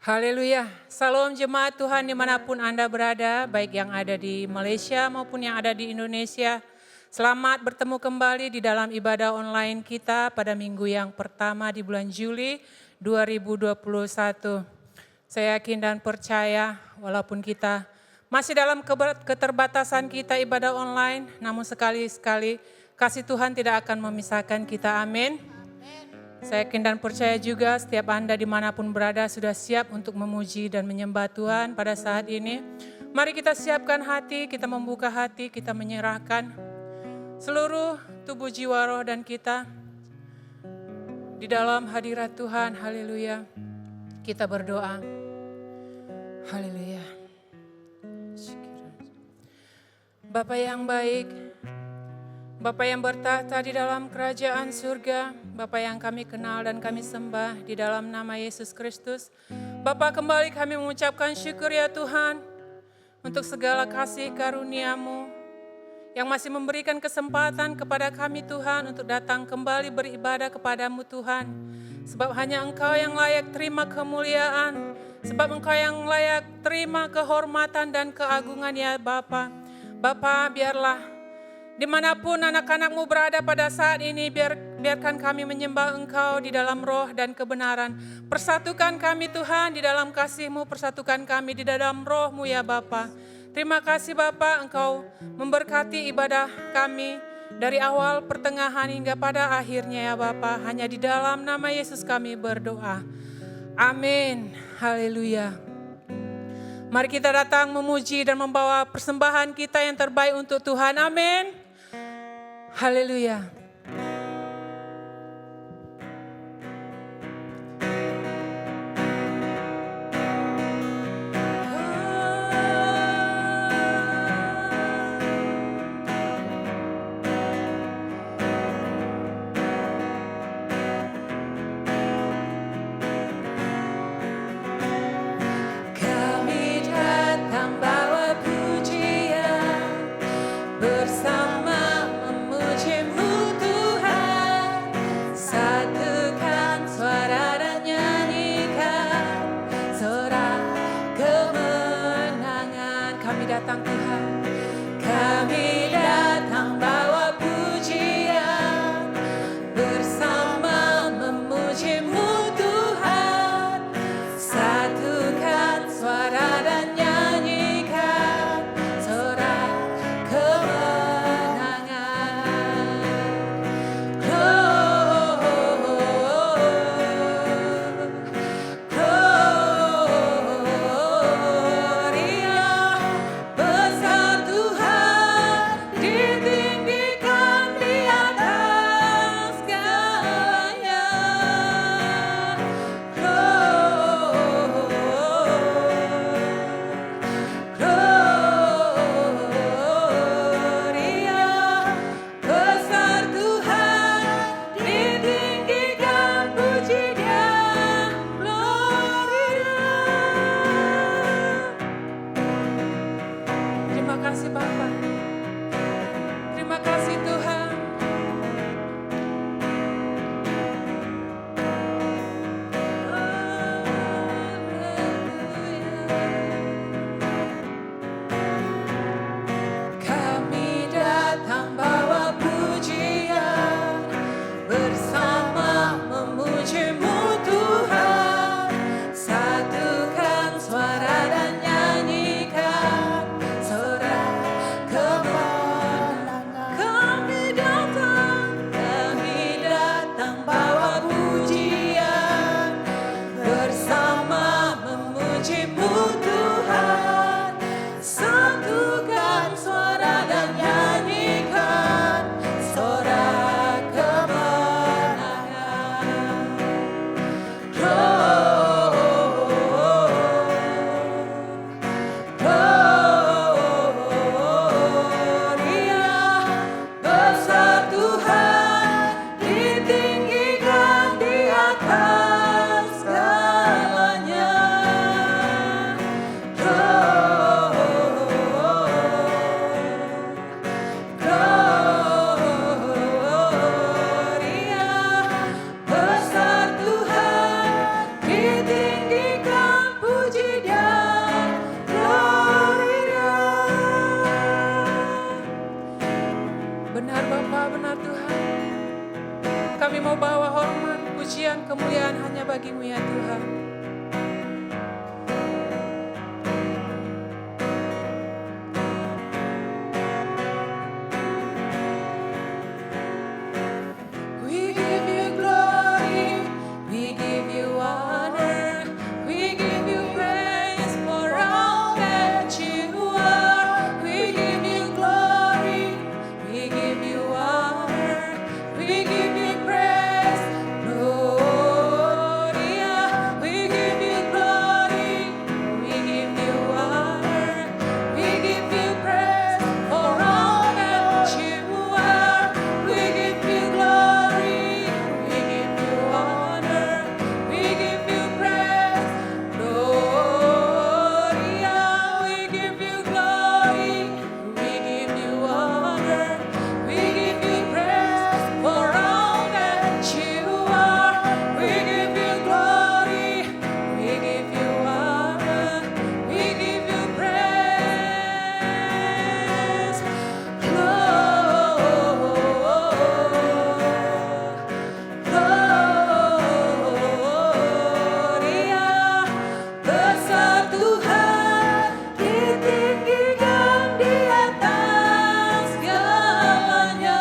Haleluya, salam jemaat Tuhan dimanapun Anda berada, baik yang ada di Malaysia maupun yang ada di Indonesia. Selamat bertemu kembali di dalam ibadah online kita pada minggu yang pertama di bulan Juli 2021. Saya yakin dan percaya walaupun kita masih dalam keterbatasan kita ibadah online, namun sekali-sekali kasih Tuhan tidak akan memisahkan kita, amin. Saya yakin dan percaya juga setiap Anda dimanapun berada sudah siap untuk memuji dan menyembah Tuhan pada saat ini. Mari kita siapkan hati, kita membuka hati, kita menyerahkan seluruh tubuh jiwa roh dan kita di dalam hadirat Tuhan. Haleluya. Kita berdoa. Haleluya. Bapa yang baik, Bapa yang bertahta di dalam kerajaan surga, Bapa yang kami kenal dan kami sembah di dalam nama Yesus Kristus. Bapa, kembali kami mengucapkan syukur ya Tuhan untuk segala kasih karunia-Mu yang masih memberikan kesempatan kepada kami Tuhan untuk datang kembali beribadah kepada-Mu Tuhan. Sebab hanya Engkau yang layak terima kemuliaan, sebab Engkau yang layak terima kehormatan dan keagungan ya Bapa. Bapa, biarlah dimanapun anak-anak-Mu berada pada saat ini, biarkan kami menyembah Engkau di dalam roh dan kebenaran. Persatukan kami Tuhan di dalam kasih-Mu, persatukan kami di dalam roh-Mu ya Bapa. Terima kasih Bapa, Engkau memberkati ibadah kami dari awal, pertengahan hingga pada akhirnya ya Bapa. Hanya di dalam nama Yesus kami berdoa. Amin. Haleluya. Mari kita datang memuji dan membawa persembahan kita yang terbaik untuk Tuhan. Amin. Haleluya. Kami mau bawa hormat, pujian, kemuliaan hanya bagi-Mu ya Tuhan. We give you glory, we give you honor, we give you praise for all that you are. We give you glory, we give you honor, we give you praise, Gloria. We give you glory, we give you honor, we give you praise for all that you are. We give you glory, we give you honor, we give you praise, Gloria. We give you glory, we give you honor, we give you praise for all that you are. We give you glory, we give you honor, we give you praise, Gloria. Besar Tuhan, ditinggikan di atas segalanya.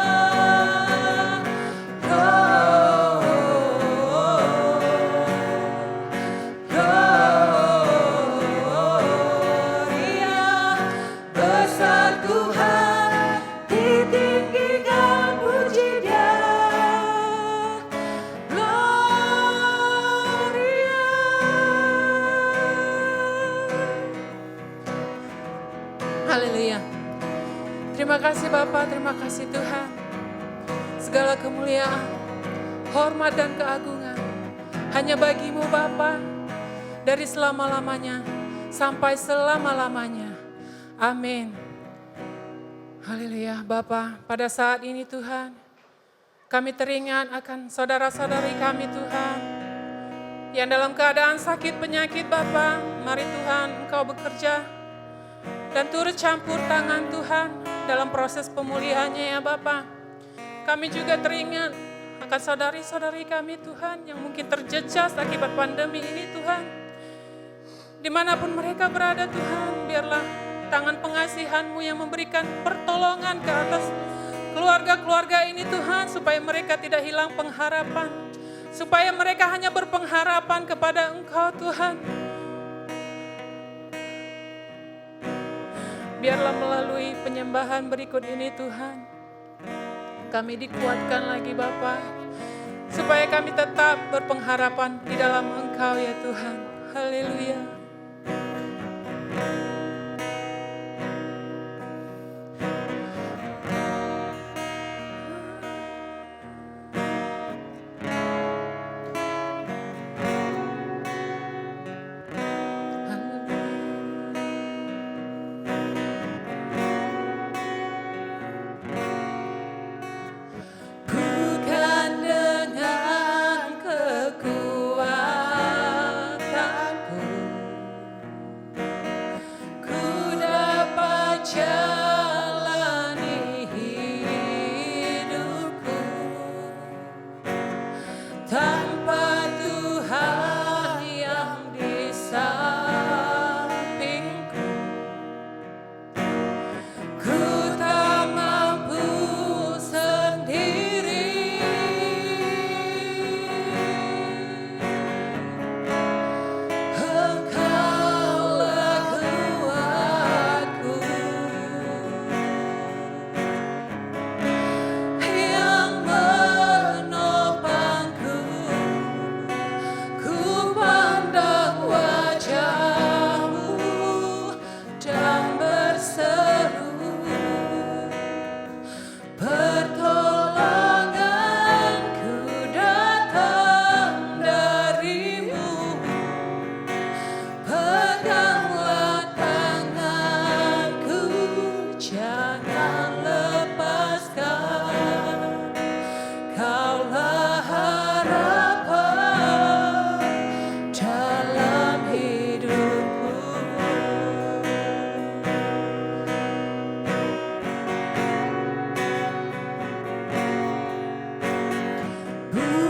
Gloria, besar Tuhan, ditinggikan, puji Dia. Gloria. Haleluya. Terima kasih Bapa, terima kasih Tuhan. Segala kemuliaan, hormat dan keagungan hanya bagi-Mu Bapa, dari selama-lamanya sampai selama-lamanya. Amin. Haleluya. Bapa, pada saat ini Tuhan, kami teringat akan saudara-saudari kami Tuhan, yang dalam keadaan sakit penyakit Bapa. Mari Tuhan Engkau bekerja dan turut campur tangan Tuhan dalam proses pemulihannya ya Bapa. Kami juga teringat akan saudari-saudari kami Tuhan yang mungkin terjejas akibat pandemi ini Tuhan. Dimanapun mereka berada Tuhan, biarlah tangan pengasihan-Mu yang memberikan pertolongan ke atas keluarga-keluarga ini Tuhan, supaya mereka tidak hilang pengharapan, supaya mereka hanya berpengharapan kepada Engkau Tuhan. Biarlah melalui penyembahan berikut ini Tuhan, kami dikuatkan lagi Bapa, supaya kami tetap berpengharapan di dalam Engkau ya Tuhan. Haleluya. Bukan dengan kekuatanku ku dapat jalani hidupku, tanpa Tuhan yang di sampingku, ku tak mampu sendiri. Engkaulah kuatku, yang menopangku. Ku pandang wajah-Mu dan berseru, pertolonganku datang dari-Mu. Peganglah tanganku, jangan lepaskan. Kaulah harapan dalam hidupku. Bukan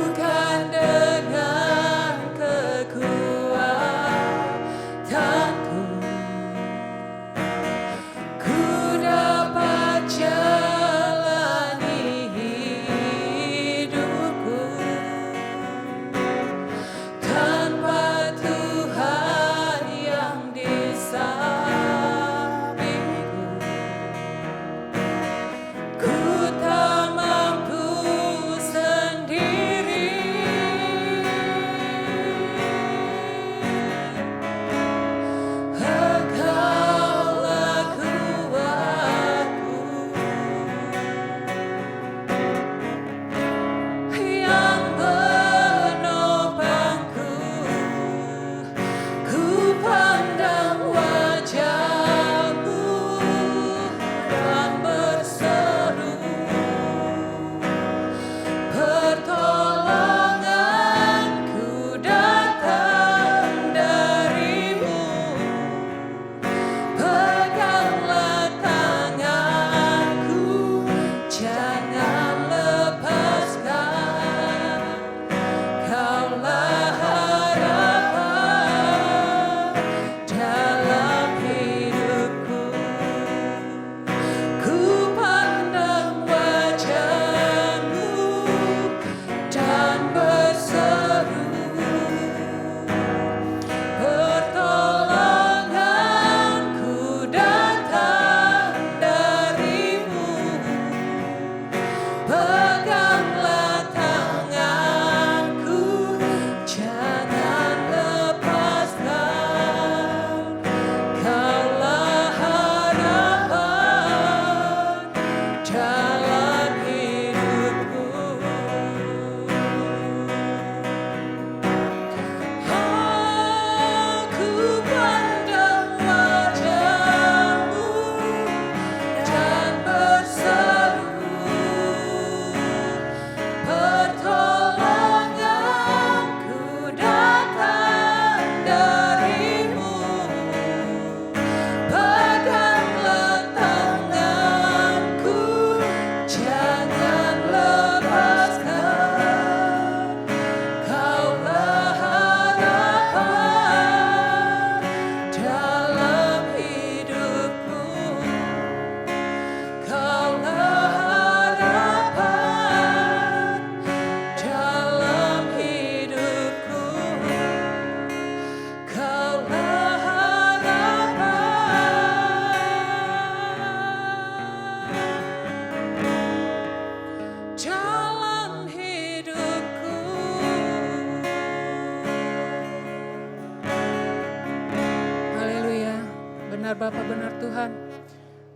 benar Bapa, benar Tuhan.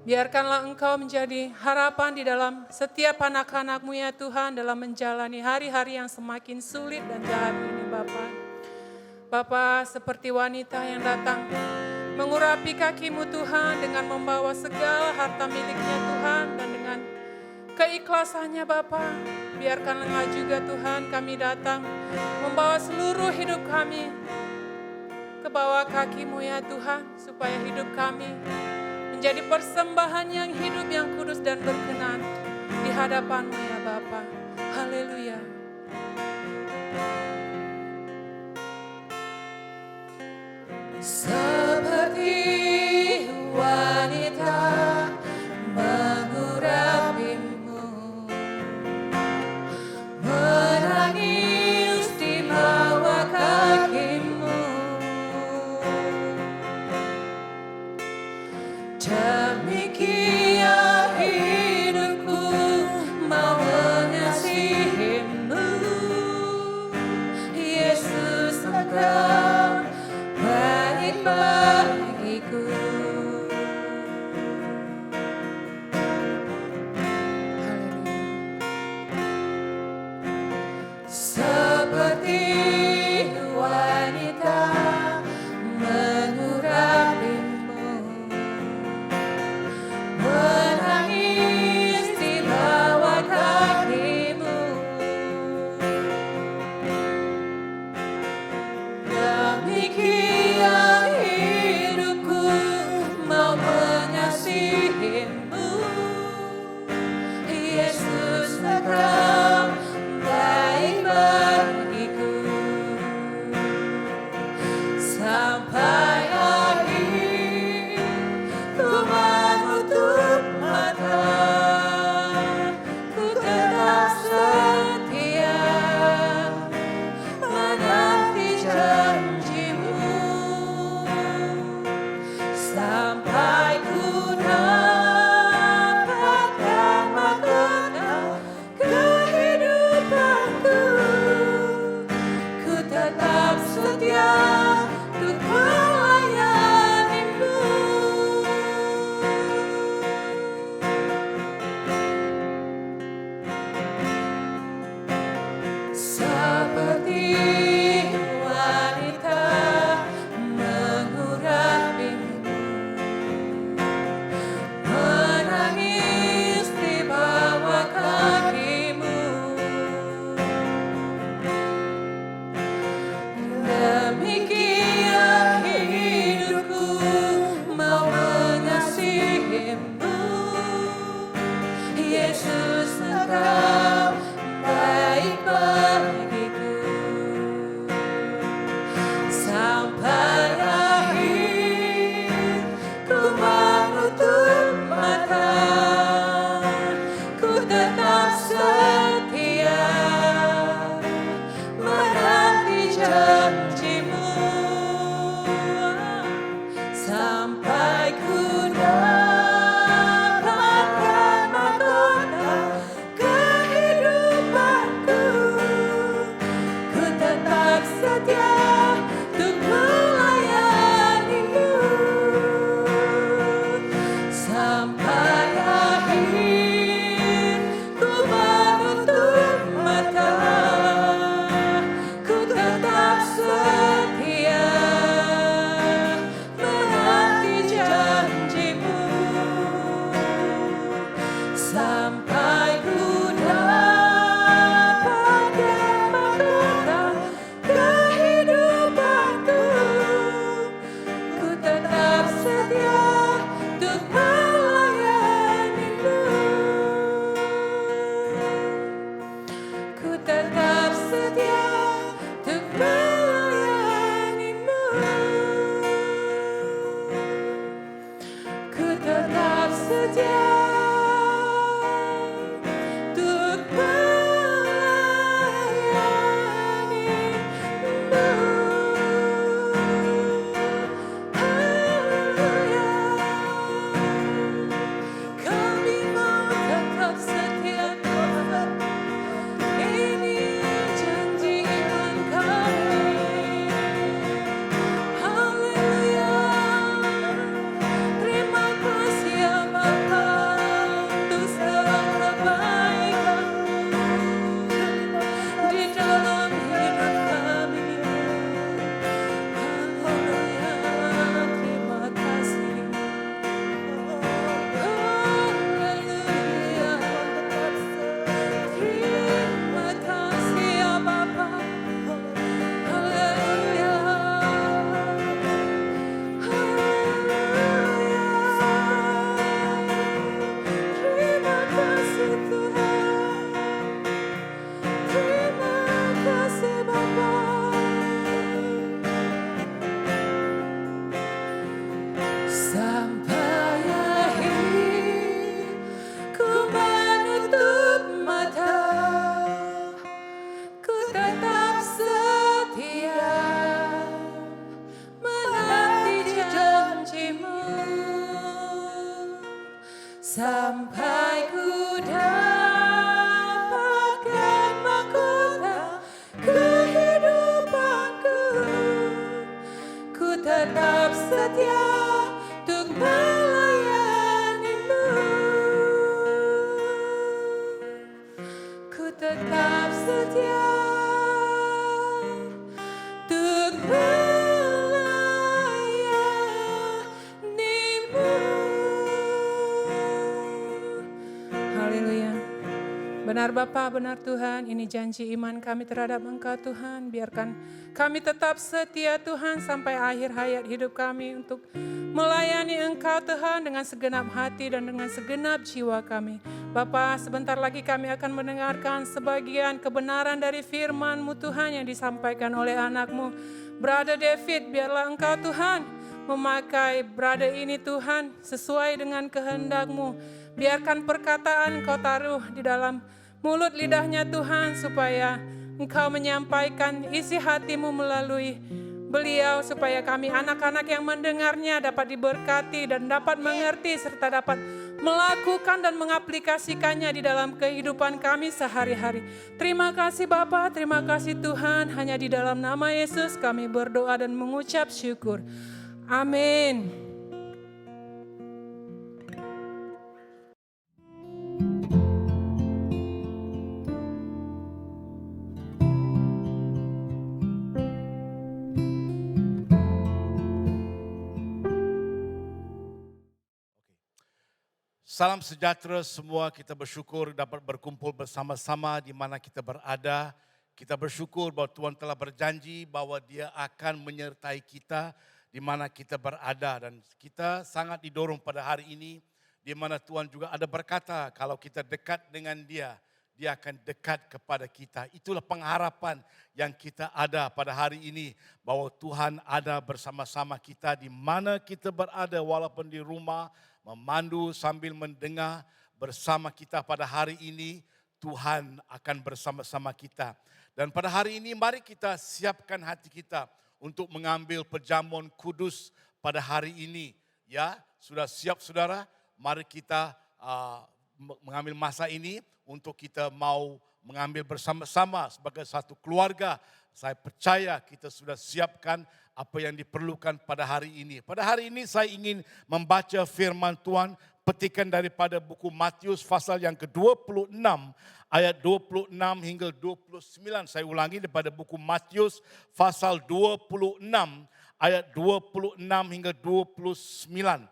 Biarkanlah Engkau menjadi harapan di dalam setiap anak-anak-Mu ya Tuhan, dalam menjalani hari-hari yang semakin sulit dan jahat ini Bapa. Bapa, seperti wanita yang datang mengurapi kaki-Mu Tuhan dengan membawa segala harta miliknya Tuhan, dan dengan keikhlasannya Bapa, biarkanlah juga Tuhan kami datang membawa seluruh hidup kami ke bawah kaki-Mu ya Tuhan, supaya hidup kami menjadi persembahan yang hidup, yang kudus dan berkenan di hadapan-Mu ya Bapa. Haleluya. Seperti wanita mengurapi-Mu, menangis di bawah kaki-Mu, demikian hidupku mau mengasihi-Mu, Yesus Engkau baik bagiku. Seperti wanita mengurapi-Mu, menangis di bawah kaki-Mu, demikian hidupku mau mengasihi-Mu, Yesus Engkau baik bagiku. Sampai akhir ku menutup mata, ku tetap setia menanti janji-Mu, sampai ku dapatkan mahkota kehidupanku. Ku tetap setia untuk melayani-Mu. Seperti wanita mengurapi-Mu, menangis di bawah kaki-Mu, demikian hidupku mau mengasihi-Mu, Yesus Engkau baik bagiku. Sampai akhir ku menutup mata, ku tetap setia menanti janji-Mu, sampai ku dapatkan mahkota kehidupanku. Ku tetap setia untuk melayani-Mu, sampai akhir ku menutup mata, ku tetap setia menanti janji-Mu, sampai ku dapatkan mahkota kehidupanku. Ku tetap setia untuk melayani-Mu, ku tetap setia untuk melayani-Mu, ku tetap setia Hai ku dapatkan mahkota kehidupanku, ku tetap setia untuk melayanimu, ku tetap setia untuk melayanimu. Haleluya. Benar Bapa, benar Tuhan, ini janji iman kami terhadap Engkau Tuhan. Biarkan kami tetap setia Tuhan sampai akhir hayat hidup kami untuk melayani Engkau Tuhan dengan segenap hati dan dengan segenap jiwa kami. Bapa, sebentar lagi kami akan mendengarkan sebagian kebenaran dari firman-Mu Tuhan yang disampaikan oleh anak-Mu, Brother David. Biarlah Engkau Tuhan memakai brother ini Tuhan sesuai dengan kehendak-Mu. Biarkan perkataan Engkau taruh di dalam mulut lidahnya Tuhan, supaya Engkau menyampaikan isi hati-Mu melalui beliau, supaya kami anak-anak yang mendengarnya dapat diberkati dan dapat mengerti serta dapat melakukan dan mengaplikasikannya di dalam kehidupan kami sehari-hari. Terima kasih Bapa, terima kasih Tuhan. Hanya di dalam nama Yesus kami berdoa dan mengucap syukur. Amin. Salam sejahtera semua, kita bersyukur dapat berkumpul bersama-sama di mana kita berada. Kita bersyukur bahwa Tuhan telah berjanji bahwa Dia akan menyertai kita di mana kita berada. Dan kita sangat didorong pada hari ini di mana Tuhan juga ada berkata kalau kita dekat dengan Dia, Dia akan dekat kepada kita. Itulah pengharapan yang kita ada pada hari ini, bahwa Tuhan ada bersama-sama kita di mana kita berada, walaupun di rumah, memandu sambil mendengar bersama kita pada hari ini. Tuhan akan bersama-sama kita. Dan pada hari ini mari kita siapkan hati kita untuk mengambil perjamuan kudus pada hari ini. Ya, sudah siap saudara? Mari kita mengambil masa ini untuk kita mau mengambil bersama-sama sebagai satu keluarga. Saya percaya kita sudah siapkan apa yang diperlukan pada hari ini. Pada hari ini saya ingin membaca firman Tuhan, petikan daripada buku Matius pasal yang ke-26 ayat 26 hingga 29. Saya ulangi, daripada buku Matius pasal 26 ayat 26 hingga 29.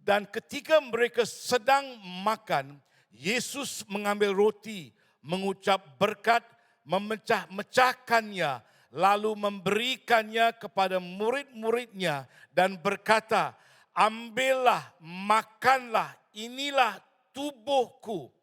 Dan ketika mereka sedang makan, Yesus mengambil roti, mengucap berkat, memecah-mecahkannya, lalu memberikannya kepada murid-muridnya dan berkata, ambillah, makanlah, inilah tubuhku.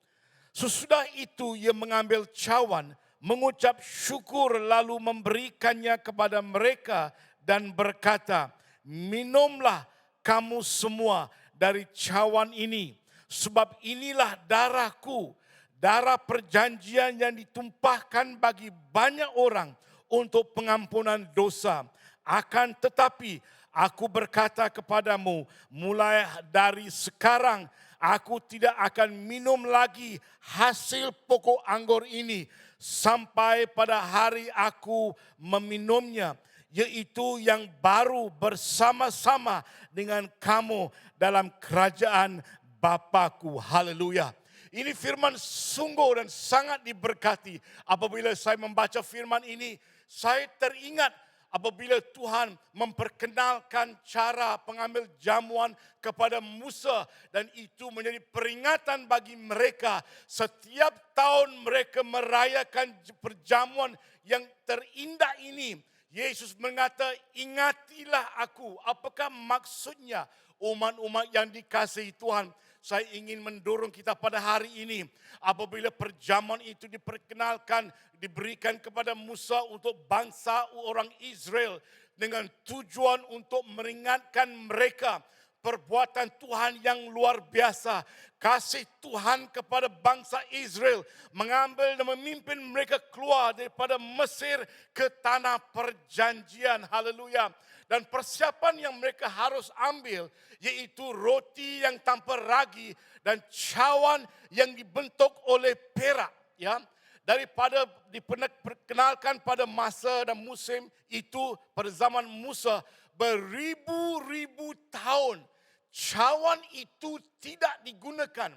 Sesudah itu ia mengambil cawan, mengucap syukur, lalu memberikannya kepada mereka dan berkata, minumlah kamu semua dari cawan ini, sebab inilah darahku, darah perjanjian yang ditumpahkan bagi banyak orang untuk pengampunan dosa. Akan tetapi aku berkata kepadamu, mulai dari sekarang aku tidak akan minum lagi hasil pokok anggur ini sampai pada hari aku meminumnya, yaitu yang baru bersama-sama dengan kamu dalam kerajaan Bapa-Ku. Haleluya. Ini firman sungguh dan sangat diberkati. Apabila saya membaca firman ini, saya teringat apabila Tuhan memperkenalkan cara pengambil jamuan kepada Musa, dan itu menjadi peringatan bagi mereka. Setiap tahun mereka merayakan perjamuan yang terindah ini. Yesus mengata, ingatilah aku. Apakah maksudnya umat-umat yang dikasihi Tuhan? Saya ingin mendorong kita pada hari ini, apabila perjamuan itu diperkenalkan, diberikan kepada Musa untuk bangsa orang Israel, dengan tujuan untuk meringatkan mereka perbuatan Tuhan yang luar biasa. Kasih Tuhan kepada bangsa Israel, mengambil dan memimpin mereka keluar daripada Mesir ke tanah perjanjian. Haleluya. Dan persiapan yang mereka harus ambil yaitu roti yang tanpa ragi dan cawan yang dibentuk oleh perak. Ya, daripada diperkenalkan pada masa dan musim itu pada zaman Musa beribu-ribu tahun, cawan itu tidak digunakan.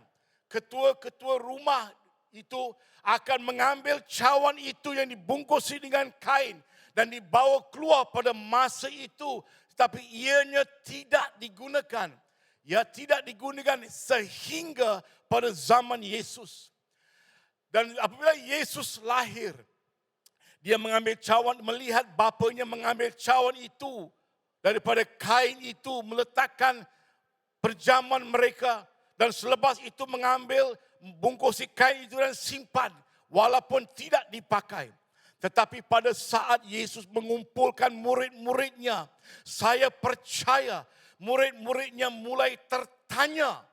Ketua-ketua rumah itu akan mengambil cawan itu yang dibungkusi dengan kain dan dibawa keluar pada masa itu, tetapi ianya tidak digunakan. Ya, tidak digunakan sehingga pada zaman Yesus. Dan apabila Yesus lahir, dia mengambil cawan, melihat bapanya mengambil cawan itu daripada kain itu, meletakkan perjamuan mereka, dan selepas itu mengambil bungkusi kain itu dan simpan walaupun tidak dipakai. Tetapi pada saat Yesus mengumpulkan murid-muridnya, saya percaya murid-muridnya mulai tertanya,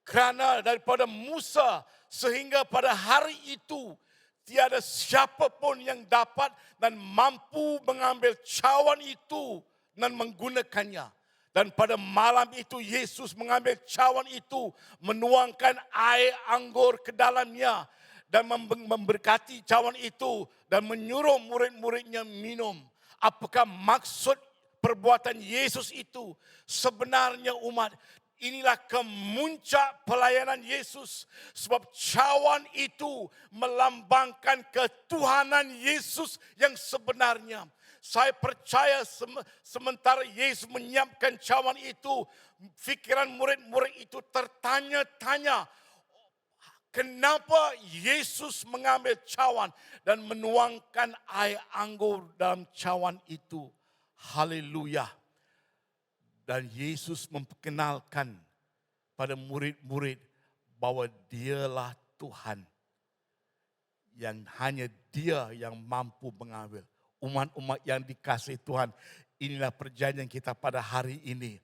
kerana daripada Musa sehingga pada hari itu tiada siapa pun yang dapat dan mampu mengambil cawan itu dan menggunakannya. Dan pada malam itu Yesus mengambil cawan itu, menuangkan air anggur ke dalamnya dan memberkati cawan itu dan menyuruh murid-muridnya minum. Apakah maksud perbuatan Yesus itu? Sebenarnya umat, inilah kemuncak pelayanan Yesus. Sebab cawan itu melambangkan ketuhanan Yesus yang sebenarnya. Saya percaya sementara Yesus menyiapkan cawan itu, fikiran murid-murid itu tertanya-tanya, kenapa Yesus mengambil cawan dan menuangkan air anggur dalam cawan itu. Haleluya. Dan Yesus memperkenalkan pada murid-murid bahwa dialah Tuhan. Yang hanya dia yang mampu mengambil. Umat-umat yang dikasihi Tuhan, inilah perjanjian kita pada hari ini.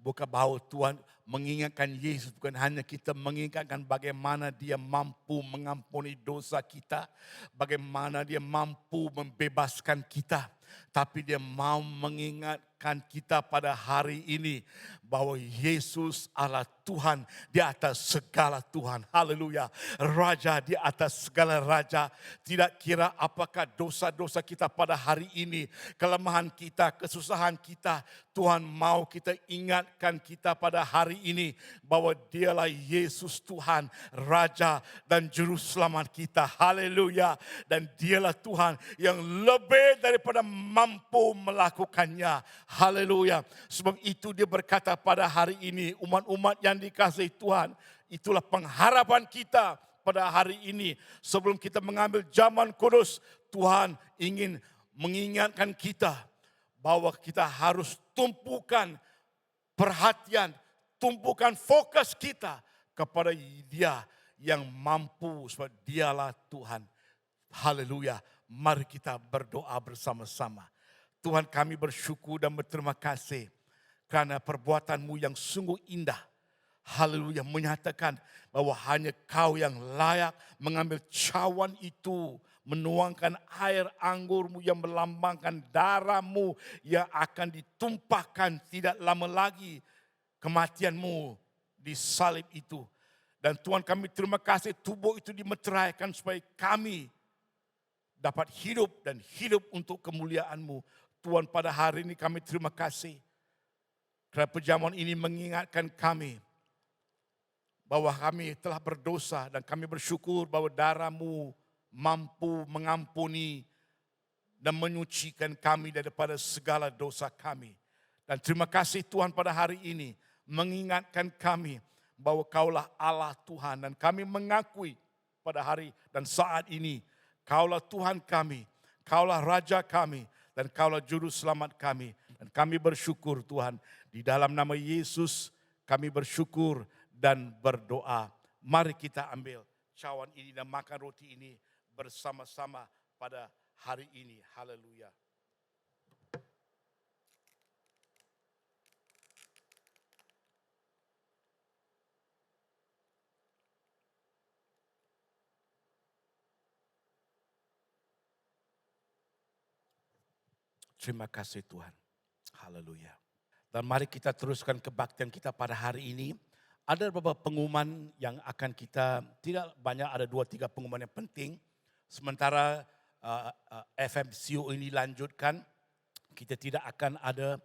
Bukan bahawa Tuhan mengingatkan Yesus, bukan hanya kita mengingatkan bagaimana dia mampu mengampuni dosa kita, bagaimana dia mampu membebaskan kita, tapi dia mau mengingatkan kita pada hari ini bahwa Yesus adalah Tuhan di atas segala Tuhan. Haleluya. Raja di atas segala raja. Tidak kira apakah dosa-dosa kita pada hari ini, kelemahan kita, kesusahan kita, Tuhan mau kita ingatkan kita pada hari ini bahwa dialah Yesus Tuhan, Raja dan Juru Selamat kita. Haleluya. Dan dialah Tuhan yang lebih daripada mampu melakukannya. Haleluya. Sebab itu dia berkata pada hari ini, umat-umat yang dikasihi Tuhan, itulah pengharapan kita pada hari ini. Sebelum kita mengambil zaman kudus, Tuhan ingin mengingatkan kita bahwa kita harus tumpukan perhatian, tumpukan fokus kita kepada Dia yang mampu, sebab dialah Tuhan. Haleluya. Mari kita berdoa bersama-sama. Tuhan, kami bersyukur dan berterima kasih kerana perbuatan-Mu yang sungguh indah. Haleluya, menyatakan bahwa hanya Kau yang layak mengambil cawan itu, menuangkan air anggur-Mu yang melambangkan darah-Mu yang akan ditumpahkan tidak lama lagi, kematian-Mu di salib itu. Dan Tuhan, kami terima kasih tubuh itu dimeteraikan supaya kami dapat hidup dan hidup untuk kemuliaan-Mu. Tuhan, pada hari ini kami terima kasih kerana perjamuan ini mengingatkan kami bahwa kami telah berdosa dan kami bersyukur bahwa darah-Mu mampu mengampuni dan menyucikan kami daripada segala dosa kami. Dan terima kasih Tuhan pada hari ini mengingatkan kami bahwa Kaulah Allah Tuhan, dan kami mengakui pada hari dan saat ini Kaulah Tuhan kami, Kaulah Raja kami, dan Kaulah Juru Selamat kami. Dan kami bersyukur Tuhan, di dalam nama Yesus kami bersyukur dan berdoa. Mari kita ambil cawan ini dan makan roti ini bersama-sama pada hari ini. Haleluya. Terima kasih Tuhan. Haleluya. Dan mari kita teruskan kebaktian kita pada hari ini. Ada beberapa pengumuman yang akan kita, tidak banyak, ada 2-3 pengumuman yang penting. Sementara FMCO ini lanjutkan, kita tidak akan ada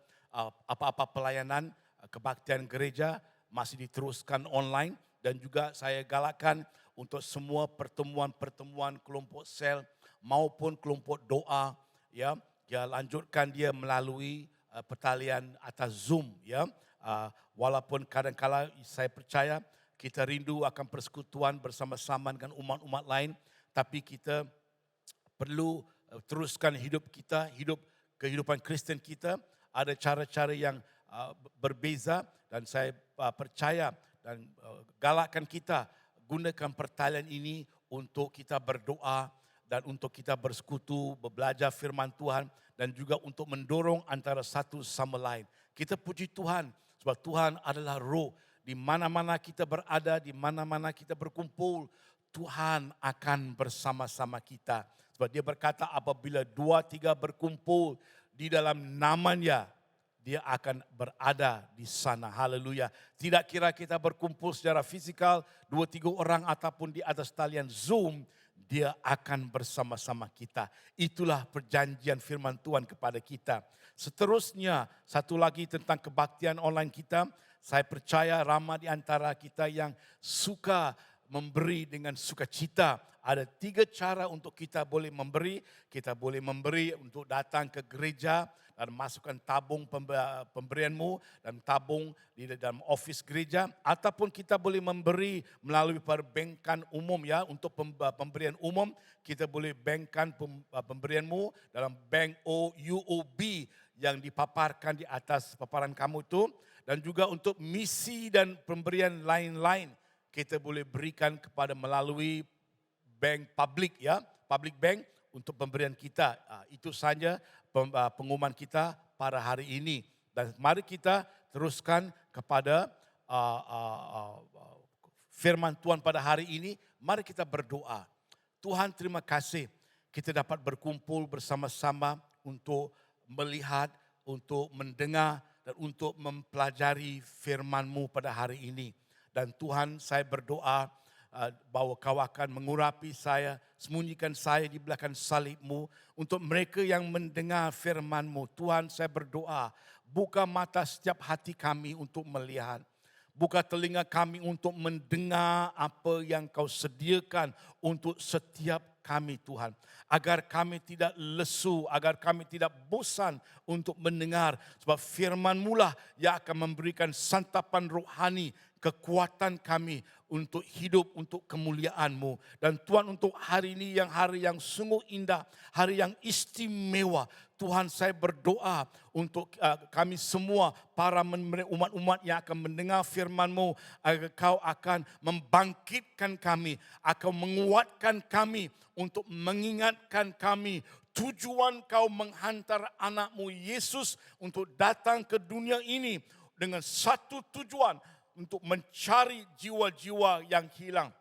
apa-apa pelayanan kebaktian gereja, masih diteruskan online. Dan juga saya galakkan untuk semua pertemuan-pertemuan kelompok sel maupun kelompok doa, ya lanjutkan dia melalui pertalian atas Zoom, ya. Walaupun kadang-kala saya percaya kita rindu akan persekutuan bersama-sama dengan umat-umat lain, tapi kita perlu teruskan hidup kita, hidup kehidupan Kristen kita. Ada cara-cara yang berbeza dan saya percaya dan galakkan kita gunakan pertalian ini untuk kita berdoa dan untuk kita bersekutu, belajar firman Tuhan dan juga untuk mendorong antara satu sama lain. Kita puji Tuhan sebab Tuhan adalah roh. Di mana-mana kita berada, di mana-mana kita berkumpul, Tuhan akan bersama-sama kita. Sebab dia berkata apabila 2-3 berkumpul di dalam namanya, dia akan berada di sana. Haleluya. Tidak kira kita berkumpul secara fisikal, 2-3 orang ataupun di atas talian Zoom, dia akan bersama-sama kita. Itulah perjanjian firman Tuhan kepada kita. Seterusnya, satu lagi tentang kebaktian online kita. Saya percaya ramai di antara kita yang suka memberi dengan sukacita. Ada 3 cara untuk kita boleh memberi. Kita boleh memberi untuk datang ke gereja dan masukkan tabung pemberianmu dan tabung di dalam office gereja. Ataupun kita boleh memberi melalui perbankan umum, ya. Untuk pemberian umum, kita boleh bankkan pemberianmu dalam bank UOB yang dipaparkan di atas paparan kamu itu. Dan juga untuk misi dan pemberian lain-lain, kita boleh berikan kepada melalui bank publik, ya, public bank untuk pemberian kita. Itu saja pengumuman kita pada hari ini. Dan mari kita teruskan kepada firman Tuhan pada hari ini. Mari kita berdoa. Tuhan, terima kasih kita dapat berkumpul bersama-sama untuk melihat, untuk mendengar dan untuk mempelajari firman-Mu pada hari ini. Dan Tuhan, saya berdoa bahwa Kau akan mengurapi saya, sembunyikan saya di belakang salib-Mu. Untuk mereka yang mendengar firman-Mu, Tuhan, saya berdoa, buka mata setiap hati kami untuk melihat. Buka telinga kami untuk mendengar apa yang Kau sediakan untuk setiap kami, Tuhan. Agar kami tidak lesu, agar kami tidak bosan untuk mendengar. Sebab firman-Mu lah yang akan memberikan santapan rohani, kekuatan kami untuk hidup, untuk kemuliaan-Mu. Dan Tuhan, untuk hari ini yang hari yang sungguh indah, hari yang istimewa, Tuhan, saya berdoa untuk kami semua, para umat-umat yang akan mendengar firman-Mu, agar Kau akan membangkitkan kami, akan menguatkan kami, untuk mengingatkan kami tujuan Kau menghantar anak-Mu Yesus untuk datang ke dunia ini dengan satu tujuan, untuk mencari jiwa-jiwa yang hilang,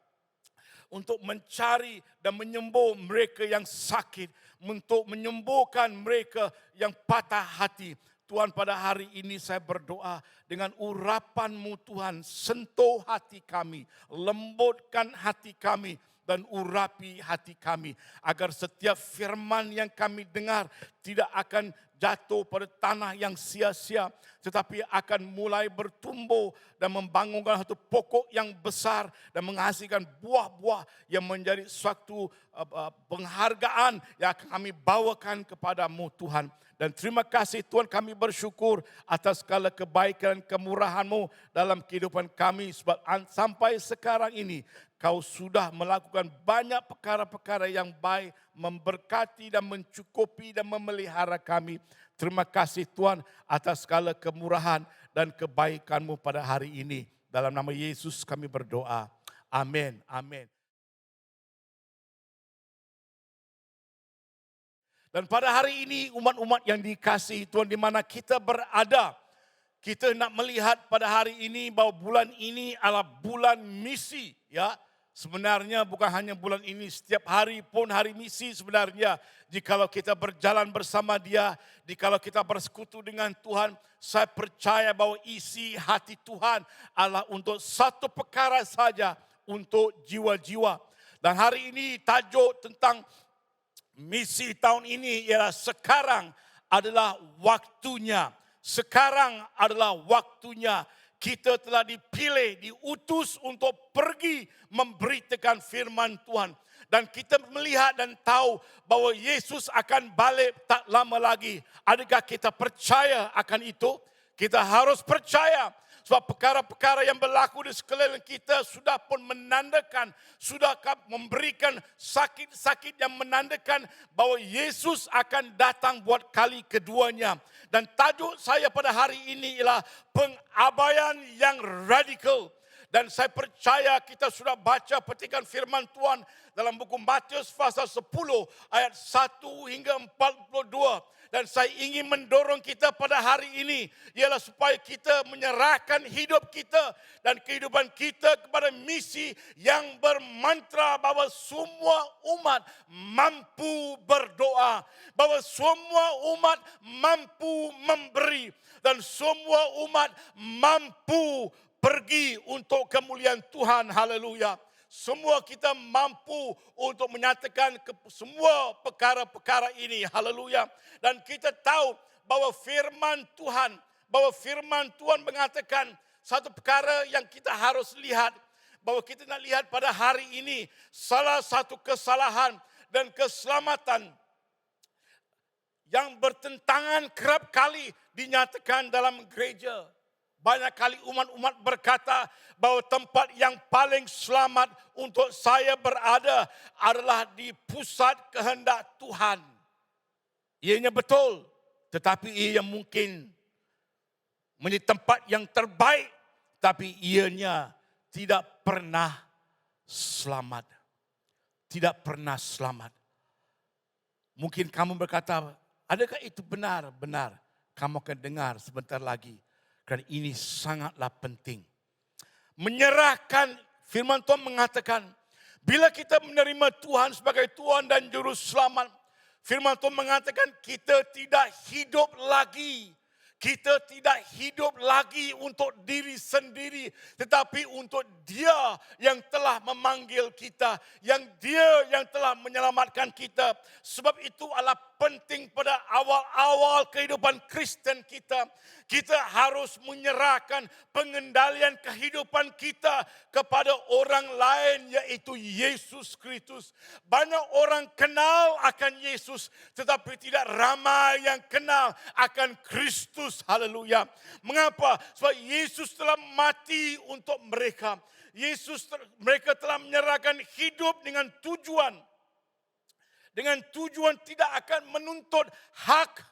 untuk mencari dan menyembuh mereka yang sakit, untuk menyembuhkan mereka yang patah hati. Tuhan, pada hari ini saya berdoa dengan urapan-Mu, Tuhan, sentuh hati kami, lembutkan hati kami, dan urapi hati kami, agar setiap firman yang kami dengar tidak akan jatuh pada tanah yang sia-sia, tetapi akan mulai bertumbuh dan membangunkan satu pokok yang besar dan menghasilkan buah-buah yang menjadi suatu penghargaan yang kami bawakan kepada-Mu, Tuhan. Dan terima kasih Tuhan, kami bersyukur atas segala kebaikan kemurahan-Mu dalam kehidupan kami, sebab sampai sekarang ini Kau sudah melakukan banyak perkara-perkara yang baik, memberkati dan mencukupi dan memelihara kami. Terima kasih Tuhan atas segala kemurahan dan kebaikan-Mu pada hari ini. Dalam nama Yesus kami berdoa. Amin. Amin. Dan pada hari ini umat-umat yang dikasihi Tuhan, di mana kita berada, kita nak melihat pada hari ini bahwa bulan ini adalah bulan misi, ya. Sebenarnya bukan hanya bulan ini, setiap hari pun hari misi sebenarnya. Jikalau kita berjalan bersama Dia, jikalau kita bersekutu dengan Tuhan, saya percaya bahwa isi hati Tuhan adalah untuk satu perkara saja, untuk jiwa-jiwa. Dan hari ini tajuk tentang misi tahun ini ialah sekarang adalah waktunya. Sekarang adalah waktunya. Kita telah dipilih, diutus untuk pergi memberitakan firman Tuhan. Dan kita melihat dan tahu bahwa Yesus akan balik tak lama lagi. Adakah kita percaya akan itu? Kita harus percaya. Sebab perkara-perkara yang berlaku di sekeliling kita sudah pun menandakan, sudah memberikan sakit-sakit yang menandakan bahwa Yesus akan datang buat kali keduanya. Dan tajuk saya pada hari ini ialah pengabaian yang radikal. Dan saya percaya kita sudah baca petikan firman Tuhan dalam buku Matius pasal 10 ayat 1 hingga 42. Dan saya ingin mendorong kita pada hari ini ialah supaya kita menyerahkan hidup kita dan kehidupan kita kepada misi yang bermantra bahwa semua umat mampu berdoa, bahwa semua umat mampu memberi dan semua umat mampu pergi untuk kemuliaan Tuhan. Haleluya. Semua kita mampu untuk menyatakan semua perkara-perkara ini. Haleluya. Dan kita tahu bahwa firman Tuhan mengatakan satu perkara yang kita harus lihat. Bahwa kita nak lihat pada hari ini salah satu kesalahan dan keselamatan yang bertentangan kerap kali dinyatakan dalam gereja. Banyak kali umat-umat berkata bahwa tempat yang paling selamat untuk saya berada adalah di pusat kehendak Tuhan. Ianya betul, tetapi ia mungkin menjadi tempat yang terbaik, tapi ianya tidak pernah selamat. Tidak pernah selamat. Mungkin kamu berkata, adakah itu benar? Benar. Kamu akan dengar sebentar lagi. Karena ini sangatlah penting. Menyerahkan, firman Tuhan mengatakan, bila kita menerima Tuhan sebagai Tuhan dan Juru Selamat, firman Tuhan mengatakan kita tidak hidup lagi. Kita tidak hidup lagi untuk diri sendiri, tetapi untuk Dia yang telah memanggil kita, yang Dia yang telah menyelamatkan kita. Sebab itu adalah penting pada awal-awal kehidupan Kristen kita. Kita harus menyerahkan pengendalian kehidupan kita kepada orang lain, yaitu Yesus Kristus. Banyak orang kenal akan Yesus, tetapi tidak ramai yang kenal akan Kristus. Haleluya. Mengapa? Sebab Yesus telah mati untuk mereka. Mereka telah menyerahkan hidup dengan tujuan. Dengan tujuan tidak akan menuntut hak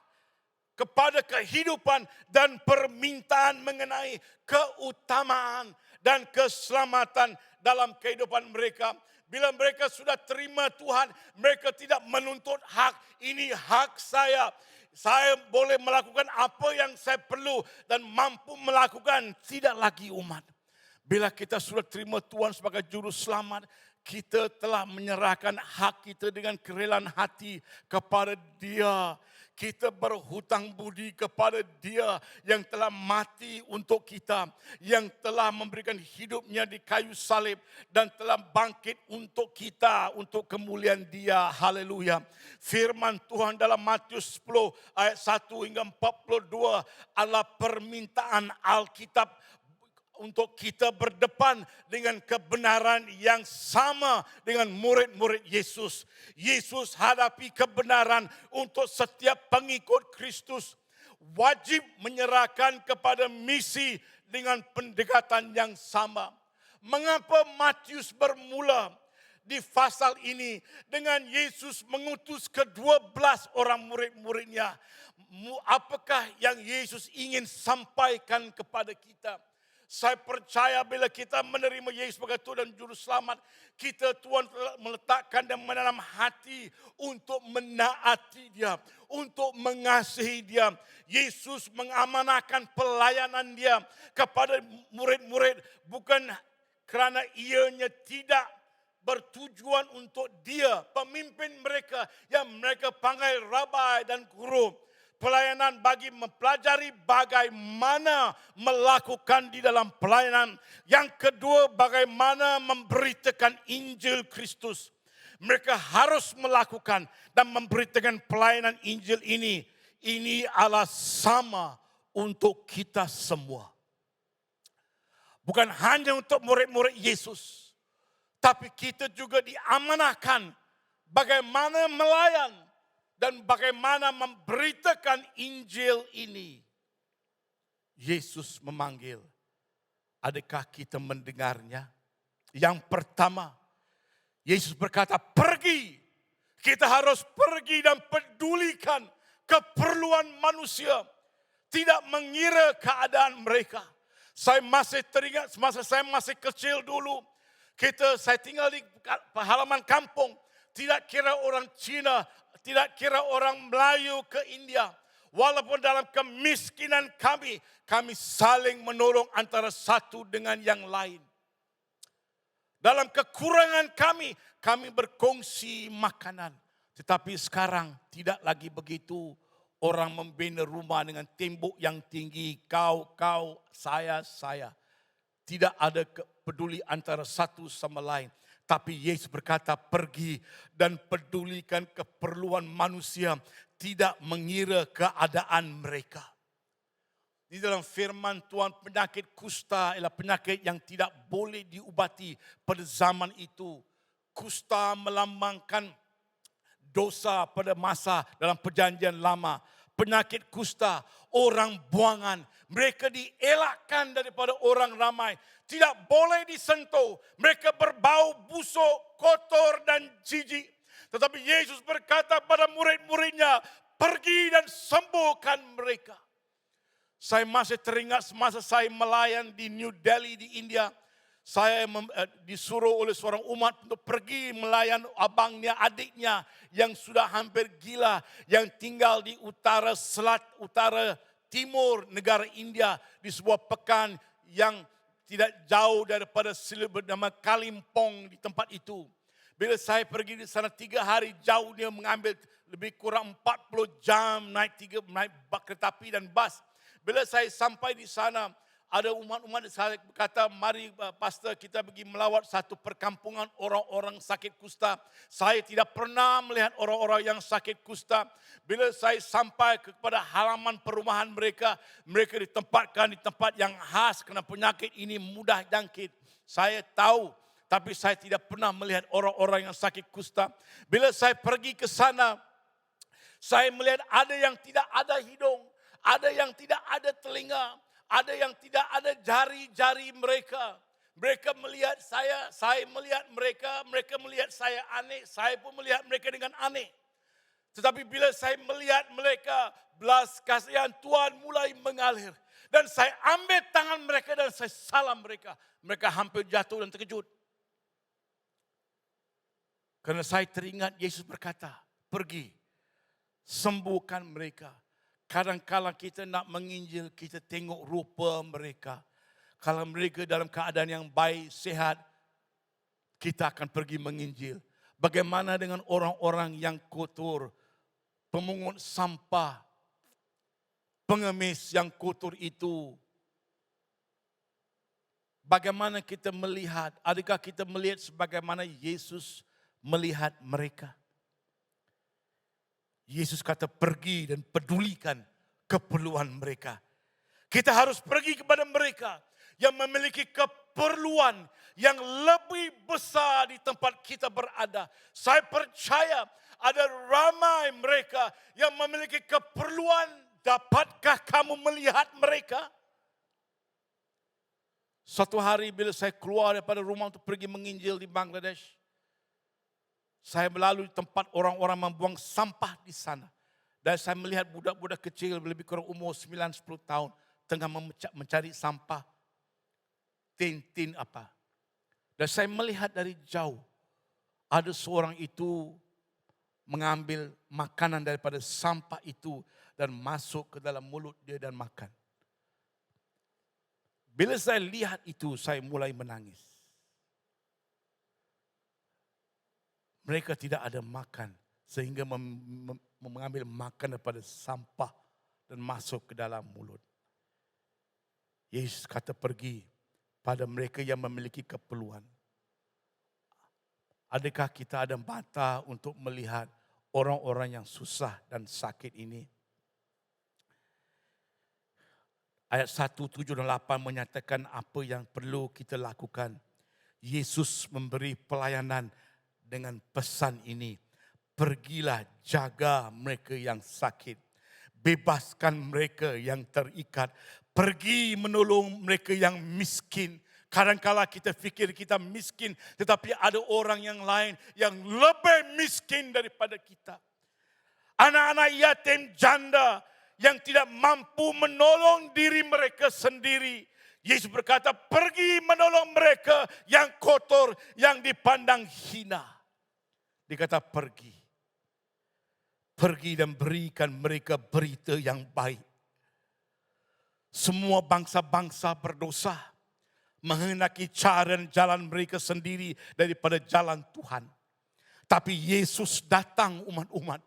kepada kehidupan dan permintaan mengenai keutamaan dan keselamatan dalam kehidupan mereka. Bila mereka sudah terima Tuhan, mereka tidak menuntut hak. Ini hak saya. Saya boleh melakukan apa yang saya perlu dan mampu melakukan. Tidak lagi umat. Bila kita sudah terima Tuhan sebagai Juru Selamat, kita telah menyerahkan hak kita dengan kerelaan hati kepada Dia. Kita berhutang budi kepada Dia yang telah mati untuk kita, yang telah memberikan hidupnya di kayu salib dan telah bangkit untuk kita, untuk kemuliaan Dia. Haleluya. Firman Tuhan dalam Matius 10 ayat 1 hingga 42 adalah permintaan Alkitab untuk kita berdepan dengan kebenaran yang sama dengan murid-murid Yesus. Yesus hadapi kebenaran untuk setiap pengikut Kristus. Wajib menyerahkan kepada misi dengan pendekatan yang sama. Mengapa Matius bermula di pasal ini dengan Yesus mengutus ke-12 orang murid-muridnya? Apakah yang Yesus ingin sampaikan kepada kita? Saya percaya bila kita menerima Yesus sebagai Tuhan dan Juru Selamat, Tuhan meletakkan dan menanam hati untuk menaati Dia, untuk mengasihi Dia. Yesus mengamanahkan pelayanan Dia kepada murid-murid bukan kerana ianya tidak bertujuan untuk dia, pemimpin mereka yang mereka panggil rabai dan guru. Pelayanan bagi mempelajari bagaimana melakukan di dalam pelayanan. Yang kedua, bagaimana memberitakan Injil Kristus. Mereka harus melakukan dan memberitakan pelayanan Injil ini. Ini adalah sama untuk kita semua. Bukan hanya untuk murid-murid Yesus, tapi kita juga diamanahkan bagaimana melayan dan bagaimana memberitakan Injil ini. Yesus memanggil. Adakah kita mendengarnya? Yang pertama, Yesus berkata, pergi. Kita harus pergi dan pedulikan keperluan manusia. Tidak mengira keadaan mereka. Saya masih teringat semasa saya masih kecil dulu. Saya tinggal di halaman kampung. Tidak kira orang Cina, tidak kira orang Melayu ke India. Walaupun dalam kemiskinan kami saling menolong antara satu dengan yang lain. Dalam kekurangan kami berkongsi makanan. Tetapi sekarang tidak lagi begitu. Orang membina rumah dengan tembok yang tinggi. Kau, saya. Tidak ada peduli antara satu sama lain. Tapi Yesus berkata, pergi dan pedulikan keperluan manusia. Tidak mengira keadaan mereka. Di dalam firman Tuhan, penyakit kusta ialah penyakit yang tidak boleh diubati pada zaman itu. Kusta melambangkan dosa pada masa dalam perjanjian lama. Penyakit kusta, orang buangan. Mereka dielakkan daripada orang ramai. Tidak boleh disentuh. Mereka berbau busuk, kotor dan jijik. Tetapi Yesus berkata pada murid-muridnya, pergi dan sembuhkan mereka. Saya masih teringat semasa saya melayan di New Delhi di India. Saya disuruh oleh seorang umat untuk pergi melayan abangnya, adiknya yang sudah hampir gila. Yang tinggal di utara timur negara India. Di sebuah pekan yang tidak jauh daripada bernama Kalimpong di tempat itu. Bila saya pergi di sana 3 hari jauh, dia mengambil lebih kurang 40 jam naik kereta api dan bas. Bila saya sampai di sana, ada umat-umat saya berkata, mari pastor kita pergi melawat satu perkampungan orang-orang sakit kusta. Saya tidak pernah melihat orang-orang yang sakit kusta. Bila saya sampai kepada halaman perumahan mereka ditempatkan di tempat yang khas kerana penyakit ini mudah jangkit. Saya tahu, tapi saya tidak pernah melihat orang-orang yang sakit kusta. Bila saya pergi ke sana, saya melihat ada yang tidak ada hidung. Ada yang tidak ada telinga, ada yang tidak ada jari-jari mereka. Mereka melihat saya melihat mereka melihat saya aneh, saya pun melihat mereka dengan aneh. Tetapi bila saya melihat mereka, belas kasihan Tuhan mulai mengalir. Dan saya ambil tangan mereka dan saya salam mereka. Mereka hampir jatuh dan terkejut. Karena saya teringat Yesus berkata, pergi, sembuhkan mereka. Kadang-kadang kita nak menginjil, kita tengok rupa mereka. Kalau mereka dalam keadaan yang baik, sehat, kita akan pergi menginjil. Bagaimana dengan orang-orang yang kotor, pemungut sampah, pengemis yang kotor itu? Bagaimana kita melihat? Adakah kita melihat sebagaimana Yesus melihat mereka? Yesus kata pergi dan pedulikan keperluan mereka. Kita harus pergi kepada mereka yang memiliki keperluan yang lebih besar di tempat kita berada. Saya percaya ada ramai mereka yang memiliki keperluan. Dapatkah kamu melihat mereka? Suatu hari bila saya keluar daripada rumah untuk pergi menginjil di Bangladesh, saya melalui tempat orang-orang membuang sampah di sana. Dan saya melihat budak-budak kecil lebih kurang umur 9-10 tahun tengah mencari sampah. Tin apa. Dan saya melihat dari jauh ada seorang itu mengambil makanan daripada sampah itu dan masuk ke dalam mulut dia dan makan. Bila saya lihat itu, saya mulai menangis. Mereka tidak ada makan sehingga mengambil makan daripada sampah dan masuk ke dalam mulut. Yesus kata pergi pada mereka yang memiliki keperluan. Adakah kita ada mata untuk melihat orang-orang yang susah dan sakit ini? Ayat 1, 7 dan 8 menyatakan apa yang perlu kita lakukan. Yesus memberi pelayanan dengan pesan ini. Pergilah jaga mereka yang sakit. Bebaskan mereka yang terikat. Pergi menolong mereka yang miskin. Kadang-kala kita fikir kita miskin, tetapi ada orang yang lain yang lebih miskin daripada kita. Anak-anak yatim janda yang tidak mampu menolong diri mereka sendiri. Yesus berkata, pergi menolong mereka yang kotor, yang dipandang hina. Dia kata pergi. Pergi dan berikan mereka berita yang baik. Semua bangsa-bangsa berdosa, menghendaki cara dan jalan mereka sendiri daripada jalan Tuhan. Tapi Yesus datang umat-umat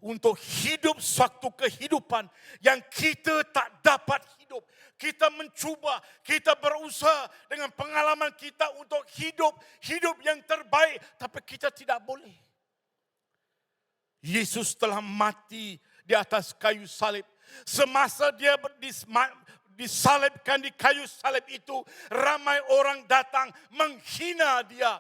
untuk hidup suatu kehidupan yang kita tak dapat hidup. Kita mencuba, kita berusaha dengan pengalaman kita untuk hidup yang terbaik, tapi kita tidak boleh. Yesus telah mati di atas kayu salib. Semasa dia disalibkan di kayu salib itu, ramai orang datang menghina dia,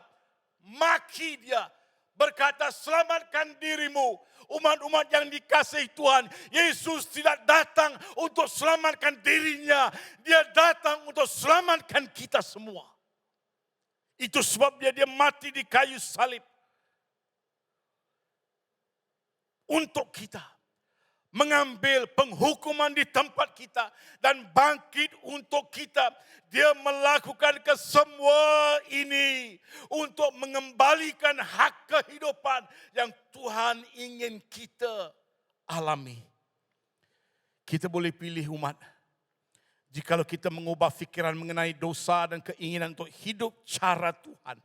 maki dia, berkata selamatkan dirimu. Umat-umat yang dikasihi Tuhan, Yesus tidak datang untuk selamatkan dirinya, dia datang untuk selamatkan kita semua. Itu sebabnya dia mati di kayu salib untuk kita, mengambil penghukuman di tempat kita dan bangkit untuk kita. Dia melakukan kesemua ini untuk mengembalikan hak kehidupan yang Tuhan ingin kita alami. Kita boleh pilih umat. Jikalau kita mengubah fikiran mengenai dosa dan keinginan untuk hidup cara Tuhan,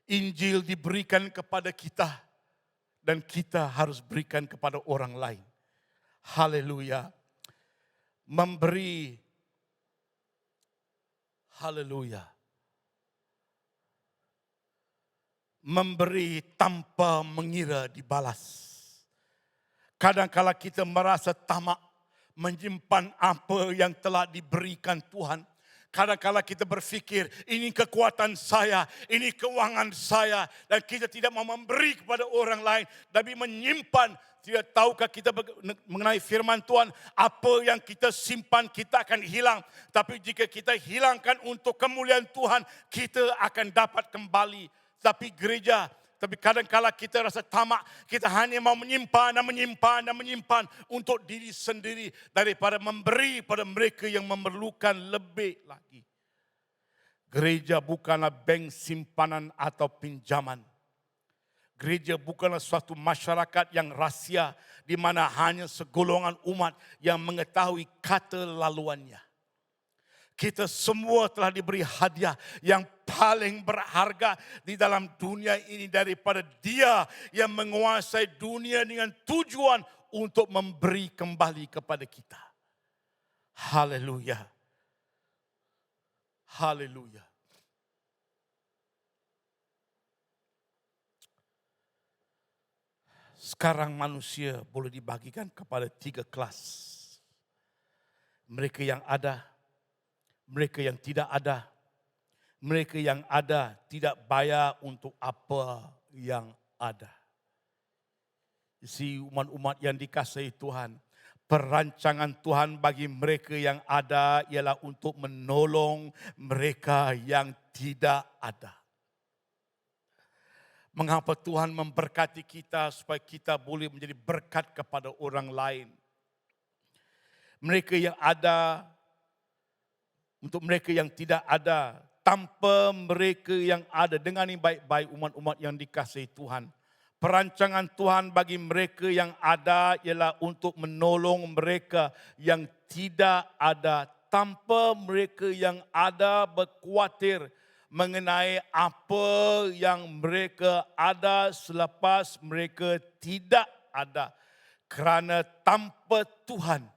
Injil diberikan kepada kita dan kita harus berikan kepada orang lain. Haleluya. Memberi. Haleluya. Memberi tanpa mengira dibalas. Kadang-kala kita merasa tamak menyimpan apa yang telah diberikan Tuhan. Kadang-kala kita berfikir ini kekuatan saya, ini keuangan saya, dan kita tidak mau memberi kepada orang lain, tapi menyimpan. Tidak tahukah kita mengenai firman Tuhan, apa yang kita simpan kita akan hilang. Tapi jika kita hilangkan untuk kemuliaan Tuhan, kita akan dapat kembali. Tapi kadang-kala kita rasa tamak, kita hanya mau menyimpan dan menyimpan untuk diri sendiri daripada memberi pada mereka yang memerlukan lebih lagi. Gereja bukanlah bank simpanan atau pinjaman. Gereja bukanlah suatu masyarakat yang rahsia di mana hanya segolongan umat yang mengetahui kata laluannya. Kita semua telah diberi hadiah yang paling berharga di dalam dunia ini daripada Dia yang menguasai dunia dengan tujuan untuk memberi kembali kepada kita. Haleluya. Haleluya. Sekarang manusia boleh dibagikan kepada 3 kelas. Mereka yang ada, mereka yang tidak ada. Mereka yang ada tidak bayar untuk apa yang ada. Umat-umat yang dikasihi Tuhan, perancangan Tuhan bagi mereka yang ada ialah untuk menolong mereka yang tidak ada. Mengapa Tuhan memberkati kita supaya kita boleh menjadi berkat kepada orang lain. Mereka yang ada, untuk mereka yang tidak ada, tanpa mereka yang ada. Dengar ini baik-baik umat-umat yang dikasihi Tuhan. Perancangan Tuhan bagi mereka yang ada ialah untuk menolong mereka yang tidak ada. Tanpa mereka yang ada berkhawatir mengenai apa yang mereka ada selepas mereka tidak ada. Kerana tanpa Tuhan,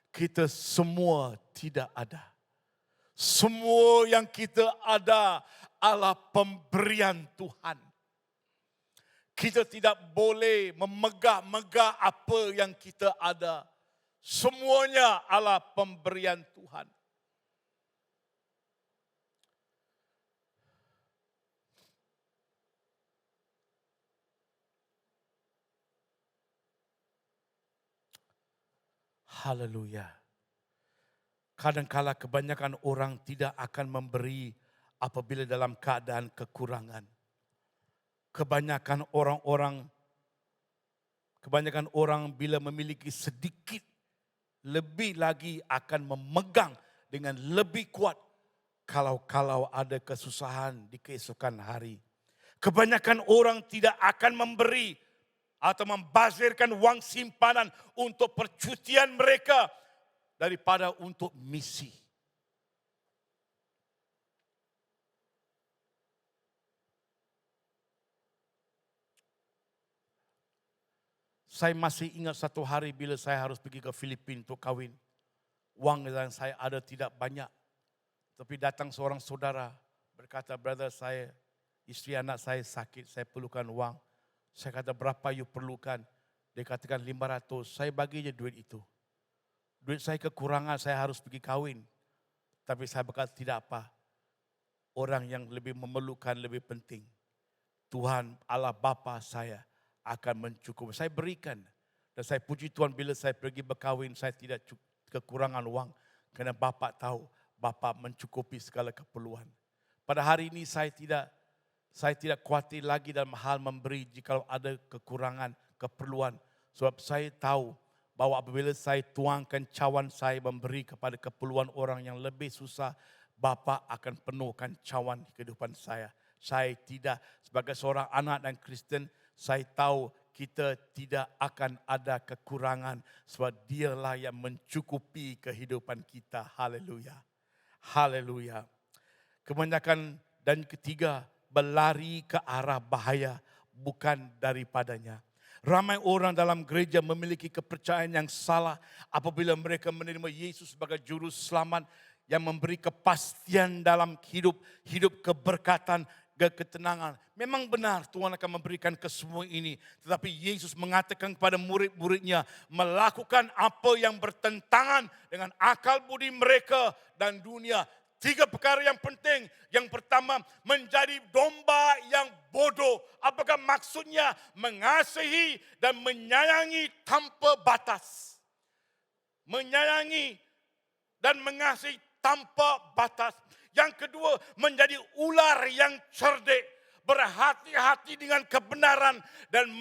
kita semua tidak ada. Semua yang kita ada adalah pemberian Tuhan. Kita tidak boleh memegah-megah apa yang kita ada. Semuanya adalah pemberian Tuhan. Haleluya. Kadangkala kebanyakan orang tidak akan memberi apabila dalam keadaan kekurangan. Kebanyakan orang bila memiliki sedikit, lebih lagi akan memegang dengan lebih kuat kalau ada kesusahan di keesokan hari. Kebanyakan orang tidak akan memberi atau membazirkan wang simpanan untuk percutian mereka daripada untuk misi. Saya masih ingat satu hari bila saya harus pergi ke Filipina untuk kahwin. Wang yang saya ada tidak banyak. Tapi datang seorang saudara berkata, brother saya, isteri anak saya sakit, saya perlukan wang. Saya kata, berapa you perlukan? Dia katakan 500, saya bagi je duit itu. Duit saya kekurangan, saya harus pergi kahwin. Tapi saya berkata, tidak apa. Orang yang lebih memerlukan lebih penting. Tuhan Allah Bapa saya akan mencukupi. Saya berikan. Dan saya puji Tuhan bila saya pergi berkahwin, saya tidak kekurangan wang. Kerana Bapa tahu, Bapa mencukupi segala keperluan. Pada hari ini saya tidak khawatir lagi dalam hal memberi jika ada kekurangan, keperluan. Sebab saya tahu bahwa apabila saya tuangkan cawan saya memberi kepada keperluan orang yang lebih susah, Bapa akan penuhkan cawan di kehidupan saya. Saya tidak, sebagai seorang anak dan Kristen, saya tahu kita tidak akan ada kekurangan sebab dialah yang mencukupi kehidupan kita. Haleluya. Haleluya. Kebanyakan dan ketiga, berlari ke arah bahaya bukan daripadanya. Ramai orang dalam gereja memiliki kepercayaan yang salah apabila mereka menerima Yesus sebagai juru selamat yang memberi kepastian dalam hidup keberkatan, ketenangan. Memang benar Tuhan akan memberikan kesemua ini. Tetapi Yesus mengatakan kepada murid-muridnya melakukan apa yang bertentangan dengan akal budi mereka dan dunia. 3 perkara yang penting. Yang pertama, menjadi domba yang bodoh. Apakah maksudnya? Mengasihi dan menyayangi tanpa batas. Menyayangi dan mengasihi tanpa batas. Yang kedua, menjadi ular yang cerdik. Berhati-hati dengan kebenaran dan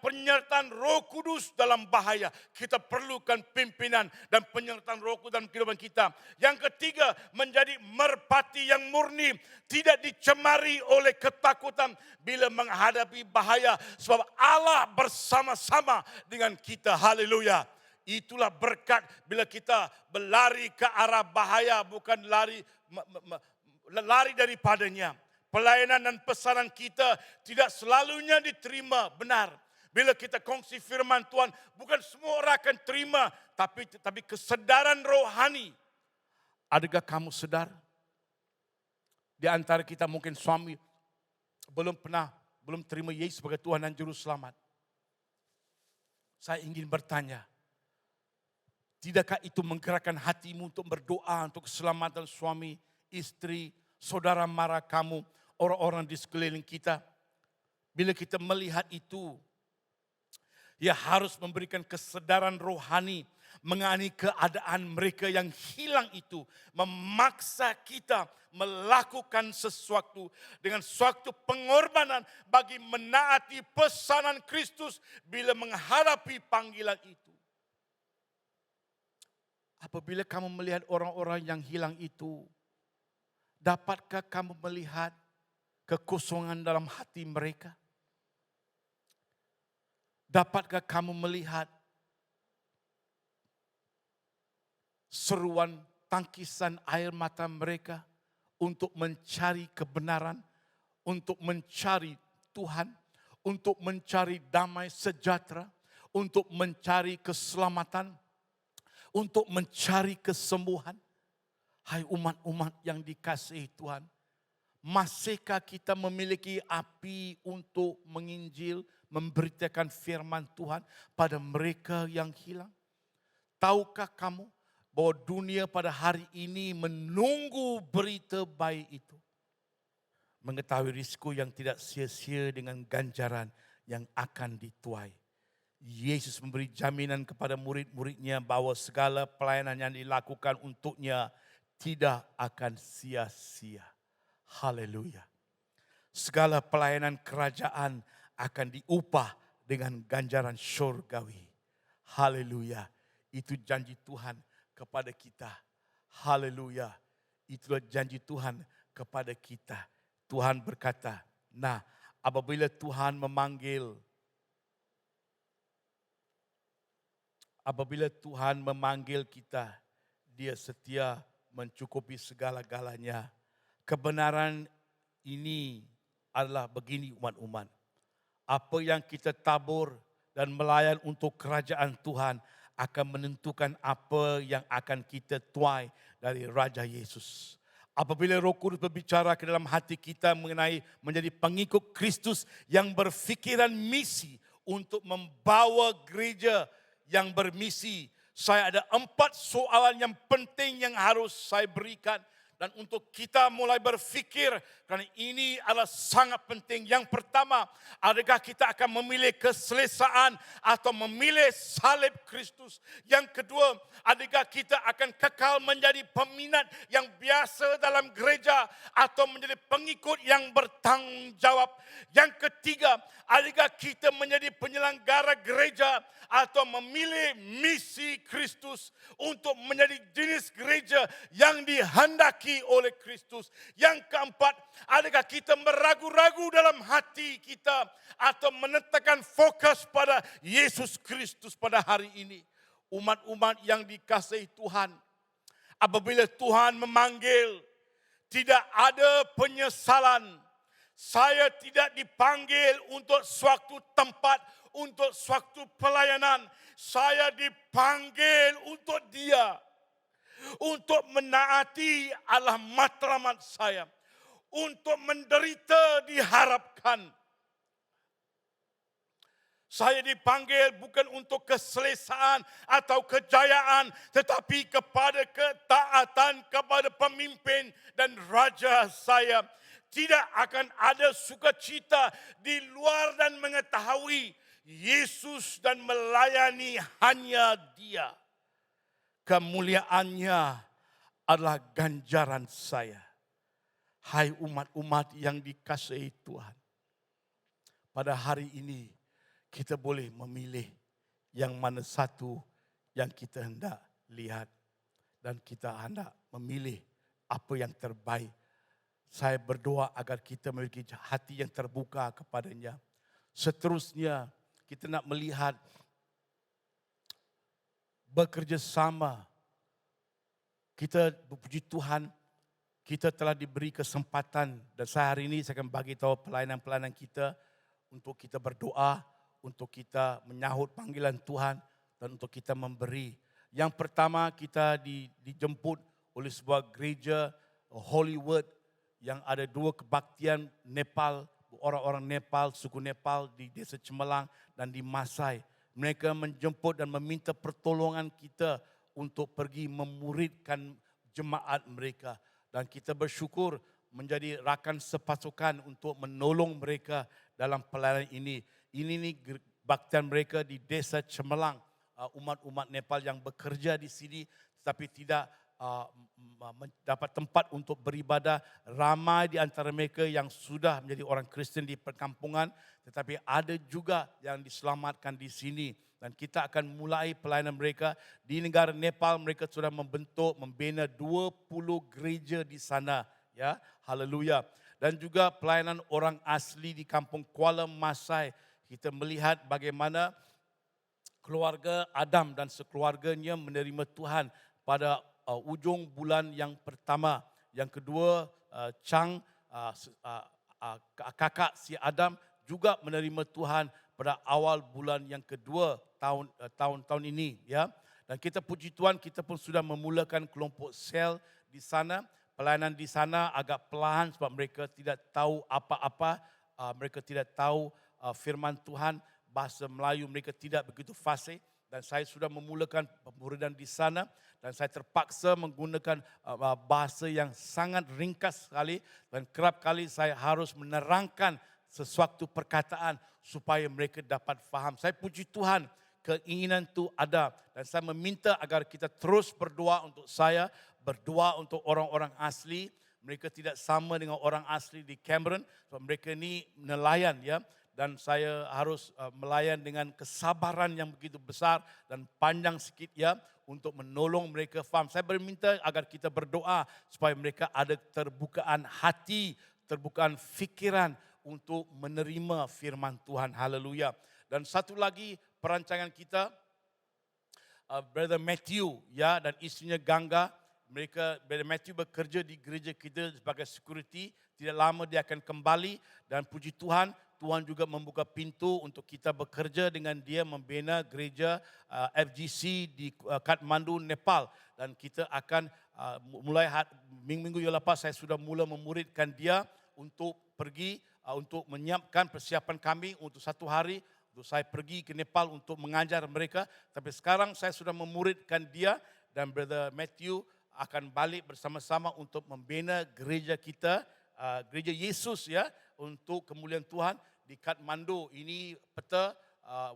penyertaan Roh Kudus dalam bahaya. Kita perlukan pimpinan dan penyertaan Roh Kudus dalam kehidupan kita. Yang ketiga, menjadi merpati yang murni. Tidak dicemari oleh ketakutan bila menghadapi bahaya. Sebab Allah bersama-sama dengan kita. Haleluya. Itulah berkat bila kita berlari ke arah bahaya, bukan lari daripadanya. Pelayanan dan pesanan kita tidak selalunya diterima benar. Bila kita kongsi firman Tuhan, bukan semua orang akan terima, tapi kesedaran rohani. Adakah kamu sedar? Di antara kita mungkin suami belum terima Yesus sebagai Tuhan dan Juru Selamat. Saya ingin bertanya, tidakkah itu menggerakkan hatimu untuk berdoa untuk keselamatan suami, istri, saudara mara kamu, orang-orang di sekeliling kita? Bila kita melihat itu, ia harus memberikan kesedaran rohani mengenai keadaan mereka yang hilang itu, memaksa kita melakukan sesuatu dengan suatu pengorbanan bagi menaati pesanan Kristus bila menghadapi panggilan itu. Apabila kamu melihat orang-orang yang hilang itu, dapatkah kamu melihat kekosongan dalam hati mereka? Dapatkah kamu melihat seruan tangkisan air mata mereka untuk mencari kebenaran, untuk mencari Tuhan, untuk mencari damai sejahtera, untuk mencari keselamatan, untuk mencari kesembuhan. Hai umat-umat yang dikasihi Tuhan, masihkah kita memiliki api untuk menginjil, memberitakan firman Tuhan pada mereka yang hilang? Tahukah kamu bahwa dunia pada hari ini menunggu berita baik itu? Mengetahui risiko yang tidak sia-sia dengan ganjaran yang akan dituai. Yesus memberi jaminan kepada murid-muridnya bahwa segala pelayanan yang dilakukan untuknya tidak akan sia-sia. Haleluya. Segala pelayanan kerajaan akan diupah dengan ganjaran syurgawi. Haleluya. Itu janji Tuhan kepada kita. Haleluya. Itulah janji Tuhan kepada kita. Tuhan berkata, nah, apabila Tuhan memanggil kita, Dia setia mencukupi segala-galanya. Kebenaran ini adalah begini umat-umat. Apa yang kita tabur dan melayan untuk kerajaan Tuhan akan menentukan apa yang akan kita tuai dari Raja Yesus. Apabila Roh Kudus berbicara ke dalam hati kita mengenai menjadi pengikut Kristus yang berfikiran misi untuk membawa gereja yang bermisi, saya ada 4 soalan yang penting yang harus saya berikan. Dan untuk kita mulai berfikir, karena ini adalah sangat penting. Yang pertama, adakah kita akan memilih keselesaan atau memilih salib Kristus? Yang kedua, adakah kita akan kekal menjadi peminat yang biasa dalam gereja atau menjadi pengikut yang bertanggung jawab? Yang ketiga, adakah kita menjadi penyelenggara gereja atau memilih misi Kristus untuk menjadi jenis gereja yang dihendaki oleh Kristus? Yang keempat, adakah kita meragu-ragu dalam hati kita atau menetapkan fokus pada Yesus Kristus pada hari ini? Umat-umat yang dikasihi Tuhan, apabila Tuhan memanggil, tidak ada penyesalan. Saya tidak dipanggil untuk suatu tempat, untuk suatu pelayanan. Saya dipanggil untuk Dia. Untuk menaati Allah matlamat saya. Untuk menderita diharapkan. Saya dipanggil bukan untuk keselesaan atau kejayaan, tetapi kepada ketaatan kepada pemimpin dan Raja saya. Tidak akan ada sukacita di luar dan mengetahui Yesus dan melayani hanya Dia. Kemuliaannya adalah ganjaran saya. Hai umat-umat yang dikasihi Tuhan. Pada hari ini kita boleh memilih yang mana satu yang kita hendak lihat. Dan kita hendak memilih apa yang terbaik. Saya berdoa agar kita memiliki hati yang terbuka kepadanya. Seterusnya kita nak melihat bekerja sama. Kita berpuji Tuhan, kita telah diberi kesempatan dan saya hari ini saya akan bagi tahu pelayanan-pelayanan kita untuk kita berdoa, untuk kita menyahut panggilan Tuhan dan untuk kita memberi. Yang pertama kita dijemput oleh sebuah gereja Holy Word yang ada 2 kebaktian Nepal, orang-orang Nepal, suku Nepal di desa Cemerlang dan di Masai. Mereka menjemput dan meminta pertolongan kita untuk pergi memuridkan jemaat mereka. Dan kita bersyukur menjadi rakan sepasukan untuk menolong mereka dalam pelayanan ini. Ini baktian mereka di desa Cemerlang, umat-umat Nepal yang bekerja di sini tetapi tidak mendapat tempat untuk beribadah. Ramai di antara mereka yang sudah menjadi orang Kristen di perkampungan, tetapi ada juga yang diselamatkan di sini. Dan kita akan mulai pelayanan mereka di negara Nepal. Mereka sudah membina 20 gereja di sana. Ya, haleluya. Dan juga pelayanan orang asli di kampung Kuala Masai. Kita melihat bagaimana keluarga Adam dan sekeluarganya menerima Tuhan pada ujung bulan yang pertama. Yang kedua, Chang, kakak si Adam juga menerima Tuhan pada awal bulan yang kedua tahun ini, ya. Dan kita puji Tuhan, kita pun sudah memulakan kelompok sel di sana. Pelayanan di sana agak perlahan sebab mereka tidak tahu apa-apa, mereka tidak tahu firman Tuhan, bahasa Melayu mereka tidak begitu fasih. Dan saya sudah memulakan pemuridan di sana dan saya terpaksa menggunakan bahasa yang sangat ringkas sekali dan kerap kali saya harus menerangkan sesuatu perkataan supaya mereka dapat faham. Saya puji Tuhan, keinginan itu ada dan saya meminta agar kita terus berdoa untuk saya, berdoa untuk orang-orang asli. Mereka tidak sama dengan orang asli di Cameron, sebab mereka ini nelayan, ya. Dan saya harus melayan dengan kesabaran yang begitu besar dan panjang sikit, ya, untuk menolong mereka faham. Saya berminta agar kita berdoa supaya mereka ada terbukaan hati, terbukaan fikiran untuk menerima firman Tuhan. Haleluya. Dan satu lagi perancangan kita, Brother Matthew, ya, dan istrinya Gangga. Brother Matthew bekerja di gereja kita sebagai security. Tidak lama dia akan kembali dan puji Tuhan, Tuhan juga membuka pintu untuk kita bekerja dengan dia membina gereja FGC di Kathmandu, Nepal. Dan kita akan mulai minggu yang lepas saya sudah mula memuridkan dia untuk pergi untuk menyiapkan persiapan kami untuk satu hari untuk saya pergi ke Nepal untuk mengajar mereka. Tapi sekarang saya sudah memuridkan dia dan Brother Matthew akan balik bersama-sama untuk membina gereja kita, gereja Yesus, ya, untuk kemuliaan Tuhan di Kathmandu. Ini peta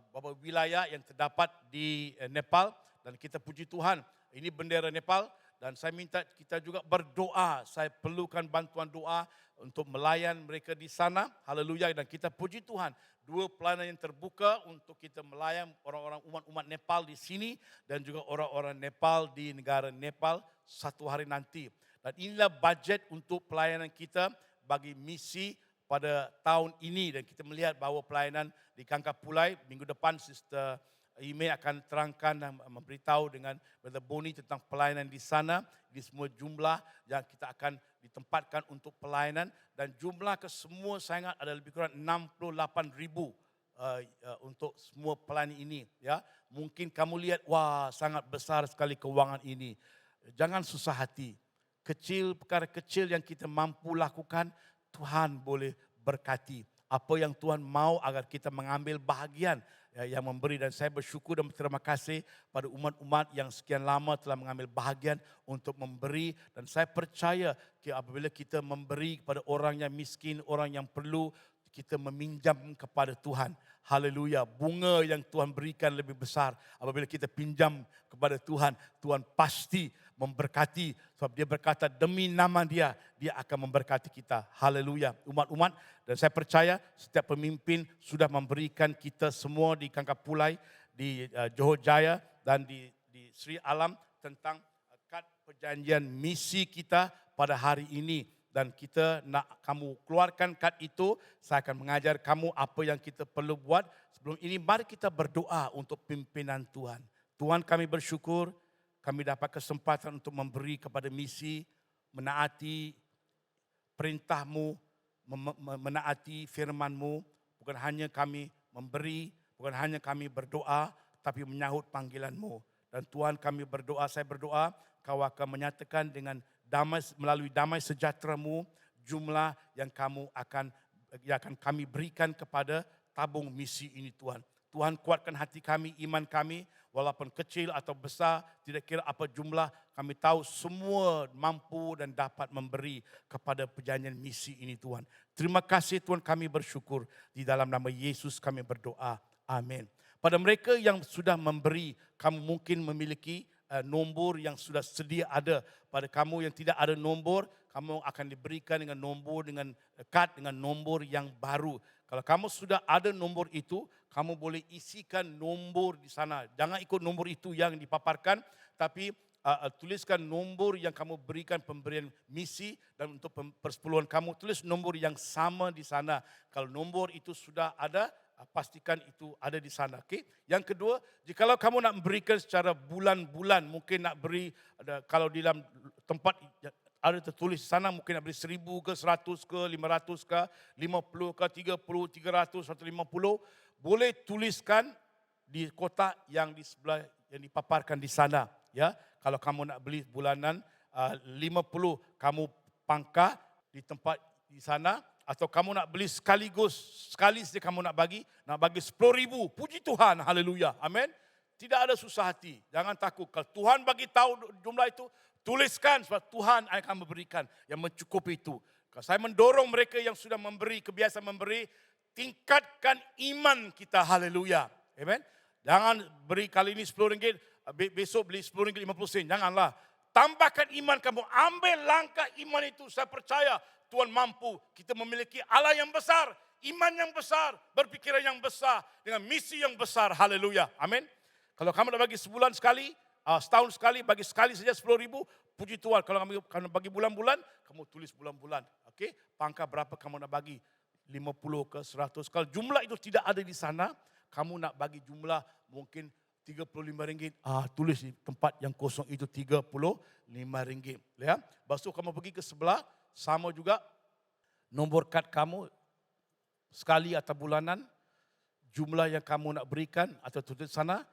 beberapa wilayah yang terdapat di Nepal dan kita puji Tuhan. Ini bendera Nepal dan saya minta kita juga berdoa. Saya perlukan bantuan doa untuk melayan mereka di sana. Haleluya. Dan kita puji Tuhan, 2 pelayanan yang terbuka untuk kita melayan orang-orang umat Nepal di sini dan juga orang-orang Nepal di negara Nepal satu hari nanti. Dan inilah budget untuk pelayanan kita bagi misi pada tahun ini dan kita melihat bahawa pelayanan di Kangkapulai minggu depan Sister Ime akan terangkan dan memberitahu dengan Brother Boni tentang pelayanan di sana, di semua jumlah yang kita akan ditempatkan untuk pelayanan dan jumlah kesemua saya ingat ada lebih kurang 68,000 untuk semua pelayanan ini, ya. Mungkin kamu lihat, wah, sangat besar sekali keuangan ini. Jangan susah hati. Perkara kecil yang kita mampu lakukan, Tuhan boleh berkati. Apa yang Tuhan mau agar kita mengambil bahagian yang memberi. Dan saya bersyukur dan berterima kasih pada umat-umat yang sekian lama telah mengambil bahagian untuk memberi. Dan saya percaya apabila kita memberi kepada orang yang miskin, orang yang perlu, kita meminjam kepada Tuhan. Haleluya. Bunga yang Tuhan berikan lebih besar. Apabila kita pinjam kepada Tuhan, Tuhan pasti memberkati. Sebab dia berkata demi nama dia, dia akan memberkati kita. Haleluya. Umat-umat, dan saya percaya setiap pemimpin sudah memberikan kita semua di Kangkapulai, di Johor Jaya dan di Sri Alam tentang kad perjanjian misi kita pada hari ini. Dan kita nak kamu keluarkan kad itu, saya akan mengajar kamu apa yang kita perlu buat. Sebelum ini, mari kita berdoa untuk pimpinan Tuhan. Tuhan, kami bersyukur, kami dapat kesempatan untuk memberi kepada misi, menaati perintah-Mu, menaati firman-Mu. Bukan hanya kami memberi, bukan hanya kami berdoa, tapi menyahut panggilan-Mu. Dan Tuhan, kami berdoa, saya berdoa, Kau akan menyatakan dengan damai, melalui damai sejahtera-Mu, jumlah yang akan kami berikan kepada tabung misi ini, Tuhan. Tuhan, kuatkan hati kami, iman kami, walaupun kecil atau besar, tidak kira apa jumlah, kami tahu semua mampu dan dapat memberi kepada perjanjian misi ini, Tuhan. Terima kasih, Tuhan, kami bersyukur. Di dalam nama Yesus kami berdoa. Amin. Pada mereka yang sudah memberi, kamu mungkin memiliki nombor yang sudah sedia ada. Pada kamu yang tidak ada nombor, kamu akan diberikan dengan nombor, dengan kad, dengan nombor yang baru. Kalau kamu sudah ada nombor itu, kamu boleh isikan nombor di sana. Jangan ikut nombor itu yang dipaparkan, tapi tuliskan nombor yang kamu berikan pemberian misi dan untuk persepuluhan kamu, tulis nombor yang sama di sana. Kalau nombor itu sudah ada, pastikan itu ada di sana. Okay? Yang kedua, jikalau kamu nak memberikan secara bulan-bulan, mungkin nak beri, kalau di dalam tempat ada tertulis di sana, mungkin nak beli 1,000 ke, 100 ke, 500 ke, 50 ke, 30, 300, 150. Boleh tuliskan di kotak yang di sebelah, yang dipaparkan di sana. Ya, kalau kamu nak beli bulanan 50, kamu pangkah di tempat di sana. Atau kamu nak beli sekaligus, sekali saja kamu nak bagi 10,000. Puji Tuhan, haleluya, amin. Tidak ada susah hati, jangan takut. Kalau Tuhan bagi tahu jumlah itu, tuliskan sebab Tuhan akan memberikan yang mencukupi itu. Kalau saya mendorong mereka yang sudah memberi, kebiasaan memberi, tingkatkan iman kita, haleluya, amin. Jangan beri kali ini RM10, besok beli RM10 50 sen, janganlah. Tambahkan iman kamu, ambil langkah iman itu, saya percaya Tuhan mampu. Kita memiliki Allah yang besar, iman yang besar, berpikiran yang besar, dengan misi yang besar. Haleluya. Amin. Kalau kamu nak bagi sebulan sekali, setahun sekali, bagi sekali saja 10,000, puji Tuhan. Kalau kamu bagi bulan-bulan, kamu tulis bulan-bulan. Okey, pangkah berapa kamu nak bagi? 50 ke 100. Kalau jumlah itu tidak ada di sana, kamu nak bagi jumlah mungkin RM35. Tulis di tempat yang kosong itu RM35. Ya. Lepas tu kamu pergi ke sebelah, sama juga nombor kad kamu sekali atau bulanan, jumlah yang kamu nak berikan atau tulis sana.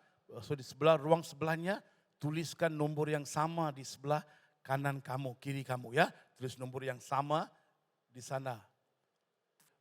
So di sebelah, ruang sebelahnya, tuliskan nombor yang sama di sebelah kanan kamu, kiri kamu, ya. Tulis nombor yang sama di sana.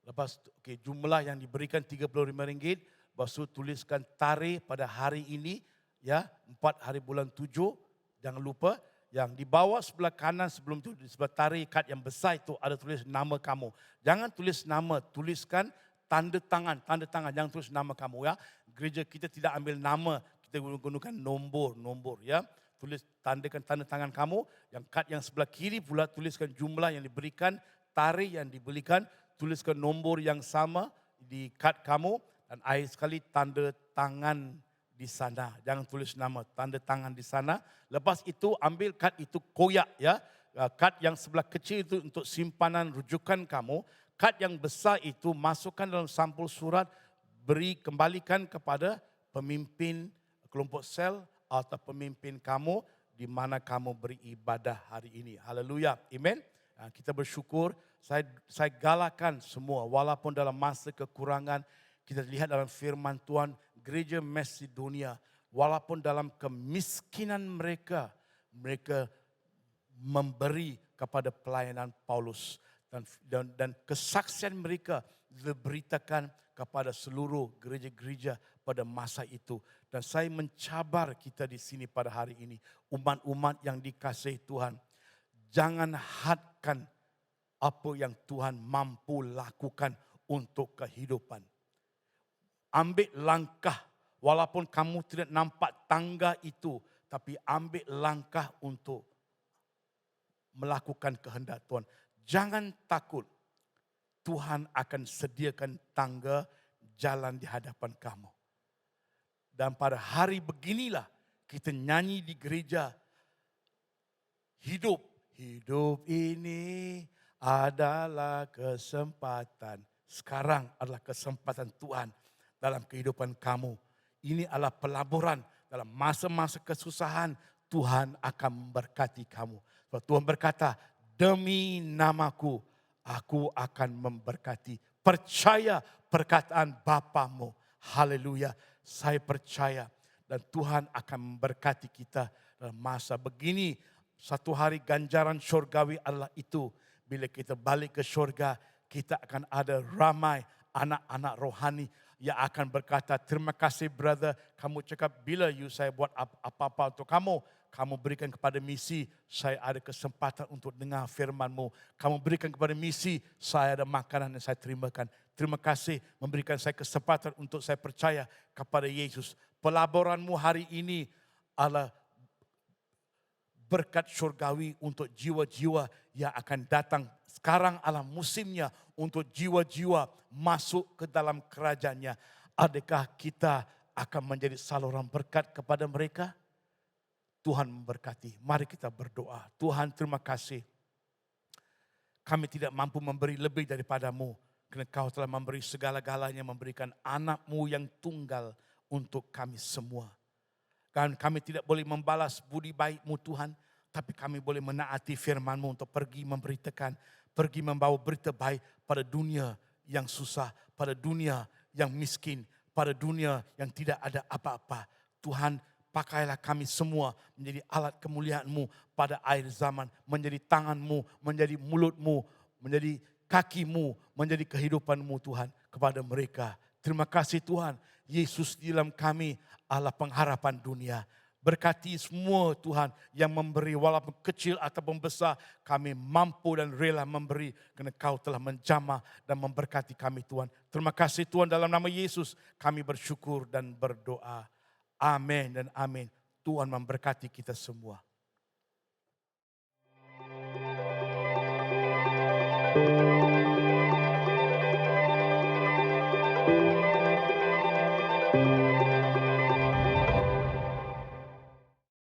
Lepas jumlah yang diberikan RM35. Lepas tu tuliskan tarikh pada hari ini, ya, 4 hari bulan 7. Jangan lupa. Yang di bawah sebelah kanan sebelum itu, di sebelah tarikh kad yang besar itu ada tulis nama kamu. Jangan tulis nama, tuliskan tanda tangan, jangan tulis nama kamu, ya. Gereja kita tidak ambil nama, kita gunakan nombor, ya. Tulis, tandakan tanda tangan kamu. Yang kad yang sebelah kiri pula tuliskan jumlah yang diberikan, tarikh yang diberikan, tuliskan nombor yang sama di kad kamu, dan akhir sekali tanda tangan di sana. Jangan tulis nama, tanda tangan di sana. Lepas itu ambil kad itu, koyak, ya. Kad yang sebelah kecil itu untuk simpanan rujukan kamu. Kad yang besar itu masukkan dalam sampul surat, kembalikan kepada pemimpin kelompok sel atau pemimpin kamu di mana kamu beribadah hari ini. Haleluya. Amen. Kita bersyukur. Saya galakan semua, walaupun dalam masa kekurangan, kita lihat dalam firman Tuhan, gereja Macedonia, walaupun dalam kemiskinan mereka memberi kepada pelayanan Paulus. Dan kesaksian mereka diberitakan kepada seluruh gereja-gereja pada masa itu. Dan saya mencabar kita di sini pada hari ini, umat-umat yang dikasihi Tuhan, jangan hadkan apa yang Tuhan mampu lakukan untuk kehidupan. Ambil langkah, walaupun kamu tidak nampak tangga itu, tapi ambil langkah untuk melakukan kehendak Tuhan. Jangan takut, Tuhan akan sediakan tangga jalan di hadapan kamu. Dan pada hari beginilah kita nyanyi di gereja, hidup ini adalah kesempatan. Sekarang adalah kesempatan Tuhan dalam kehidupan kamu. Ini adalah pelaburan dalam masa-masa kesusahan. Tuhan akan memberkati kamu. Sebab Tuhan berkata, demi namaku, aku akan memberkati. Percaya perkataan Bapamu. Haleluya. Saya percaya dan Tuhan akan memberkati kita dalam masa begini. Satu hari ganjaran syurgawi adalah itu. Bila kita balik ke syurga, kita akan ada ramai anak-anak rohani yang akan berkata, terima kasih brother, kamu cakap bila saya buat apa-apa untuk kamu, kamu berikan kepada misi, saya ada kesempatan untuk dengar firman-Mu. Kamu berikan kepada misi, saya ada makanan yang saya terimakan. Terima kasih memberikan saya kesempatan untuk saya percaya kepada Yesus. Pelaburanmu hari ini adalah berkat syurgawi untuk jiwa-jiwa yang akan datang. Sekarang adalah musimnya untuk jiwa-jiwa masuk ke dalam kerajaannya. Adakah kita akan menjadi saluran berkat kepada mereka? Tuhan memberkati. Mari kita berdoa. Tuhan, terima kasih. Kami tidak mampu memberi lebih daripadamu. Kerana Kau telah memberi segala-galanya, memberikan anak-Mu yang tunggal untuk kami semua. Dan kami tidak boleh membalas budi baik-Mu Tuhan. Tapi kami boleh menaati firman-Mu untuk pergi memberitakan, pergi membawa berita baik pada dunia yang susah, pada dunia yang miskin, pada dunia yang tidak ada apa-apa. Tuhan, pakailah kami semua menjadi alat kemuliaan-Mu pada akhir zaman. Menjadi tangan-Mu, menjadi mulut-Mu, menjadi kaki-Mu, menjadi kehidupan-Mu Tuhan kepada mereka. Terima kasih Tuhan, Yesus di dalam kami adalah pengharapan dunia. Berkati semua Tuhan yang memberi walaupun kecil ataupun besar. Kami mampu dan rela memberi kerana Kau telah menjamah dan memberkati kami Tuhan. Terima kasih Tuhan, dalam nama Yesus kami bersyukur dan berdoa. Amin dan amin. Tuhan memberkati kita semua.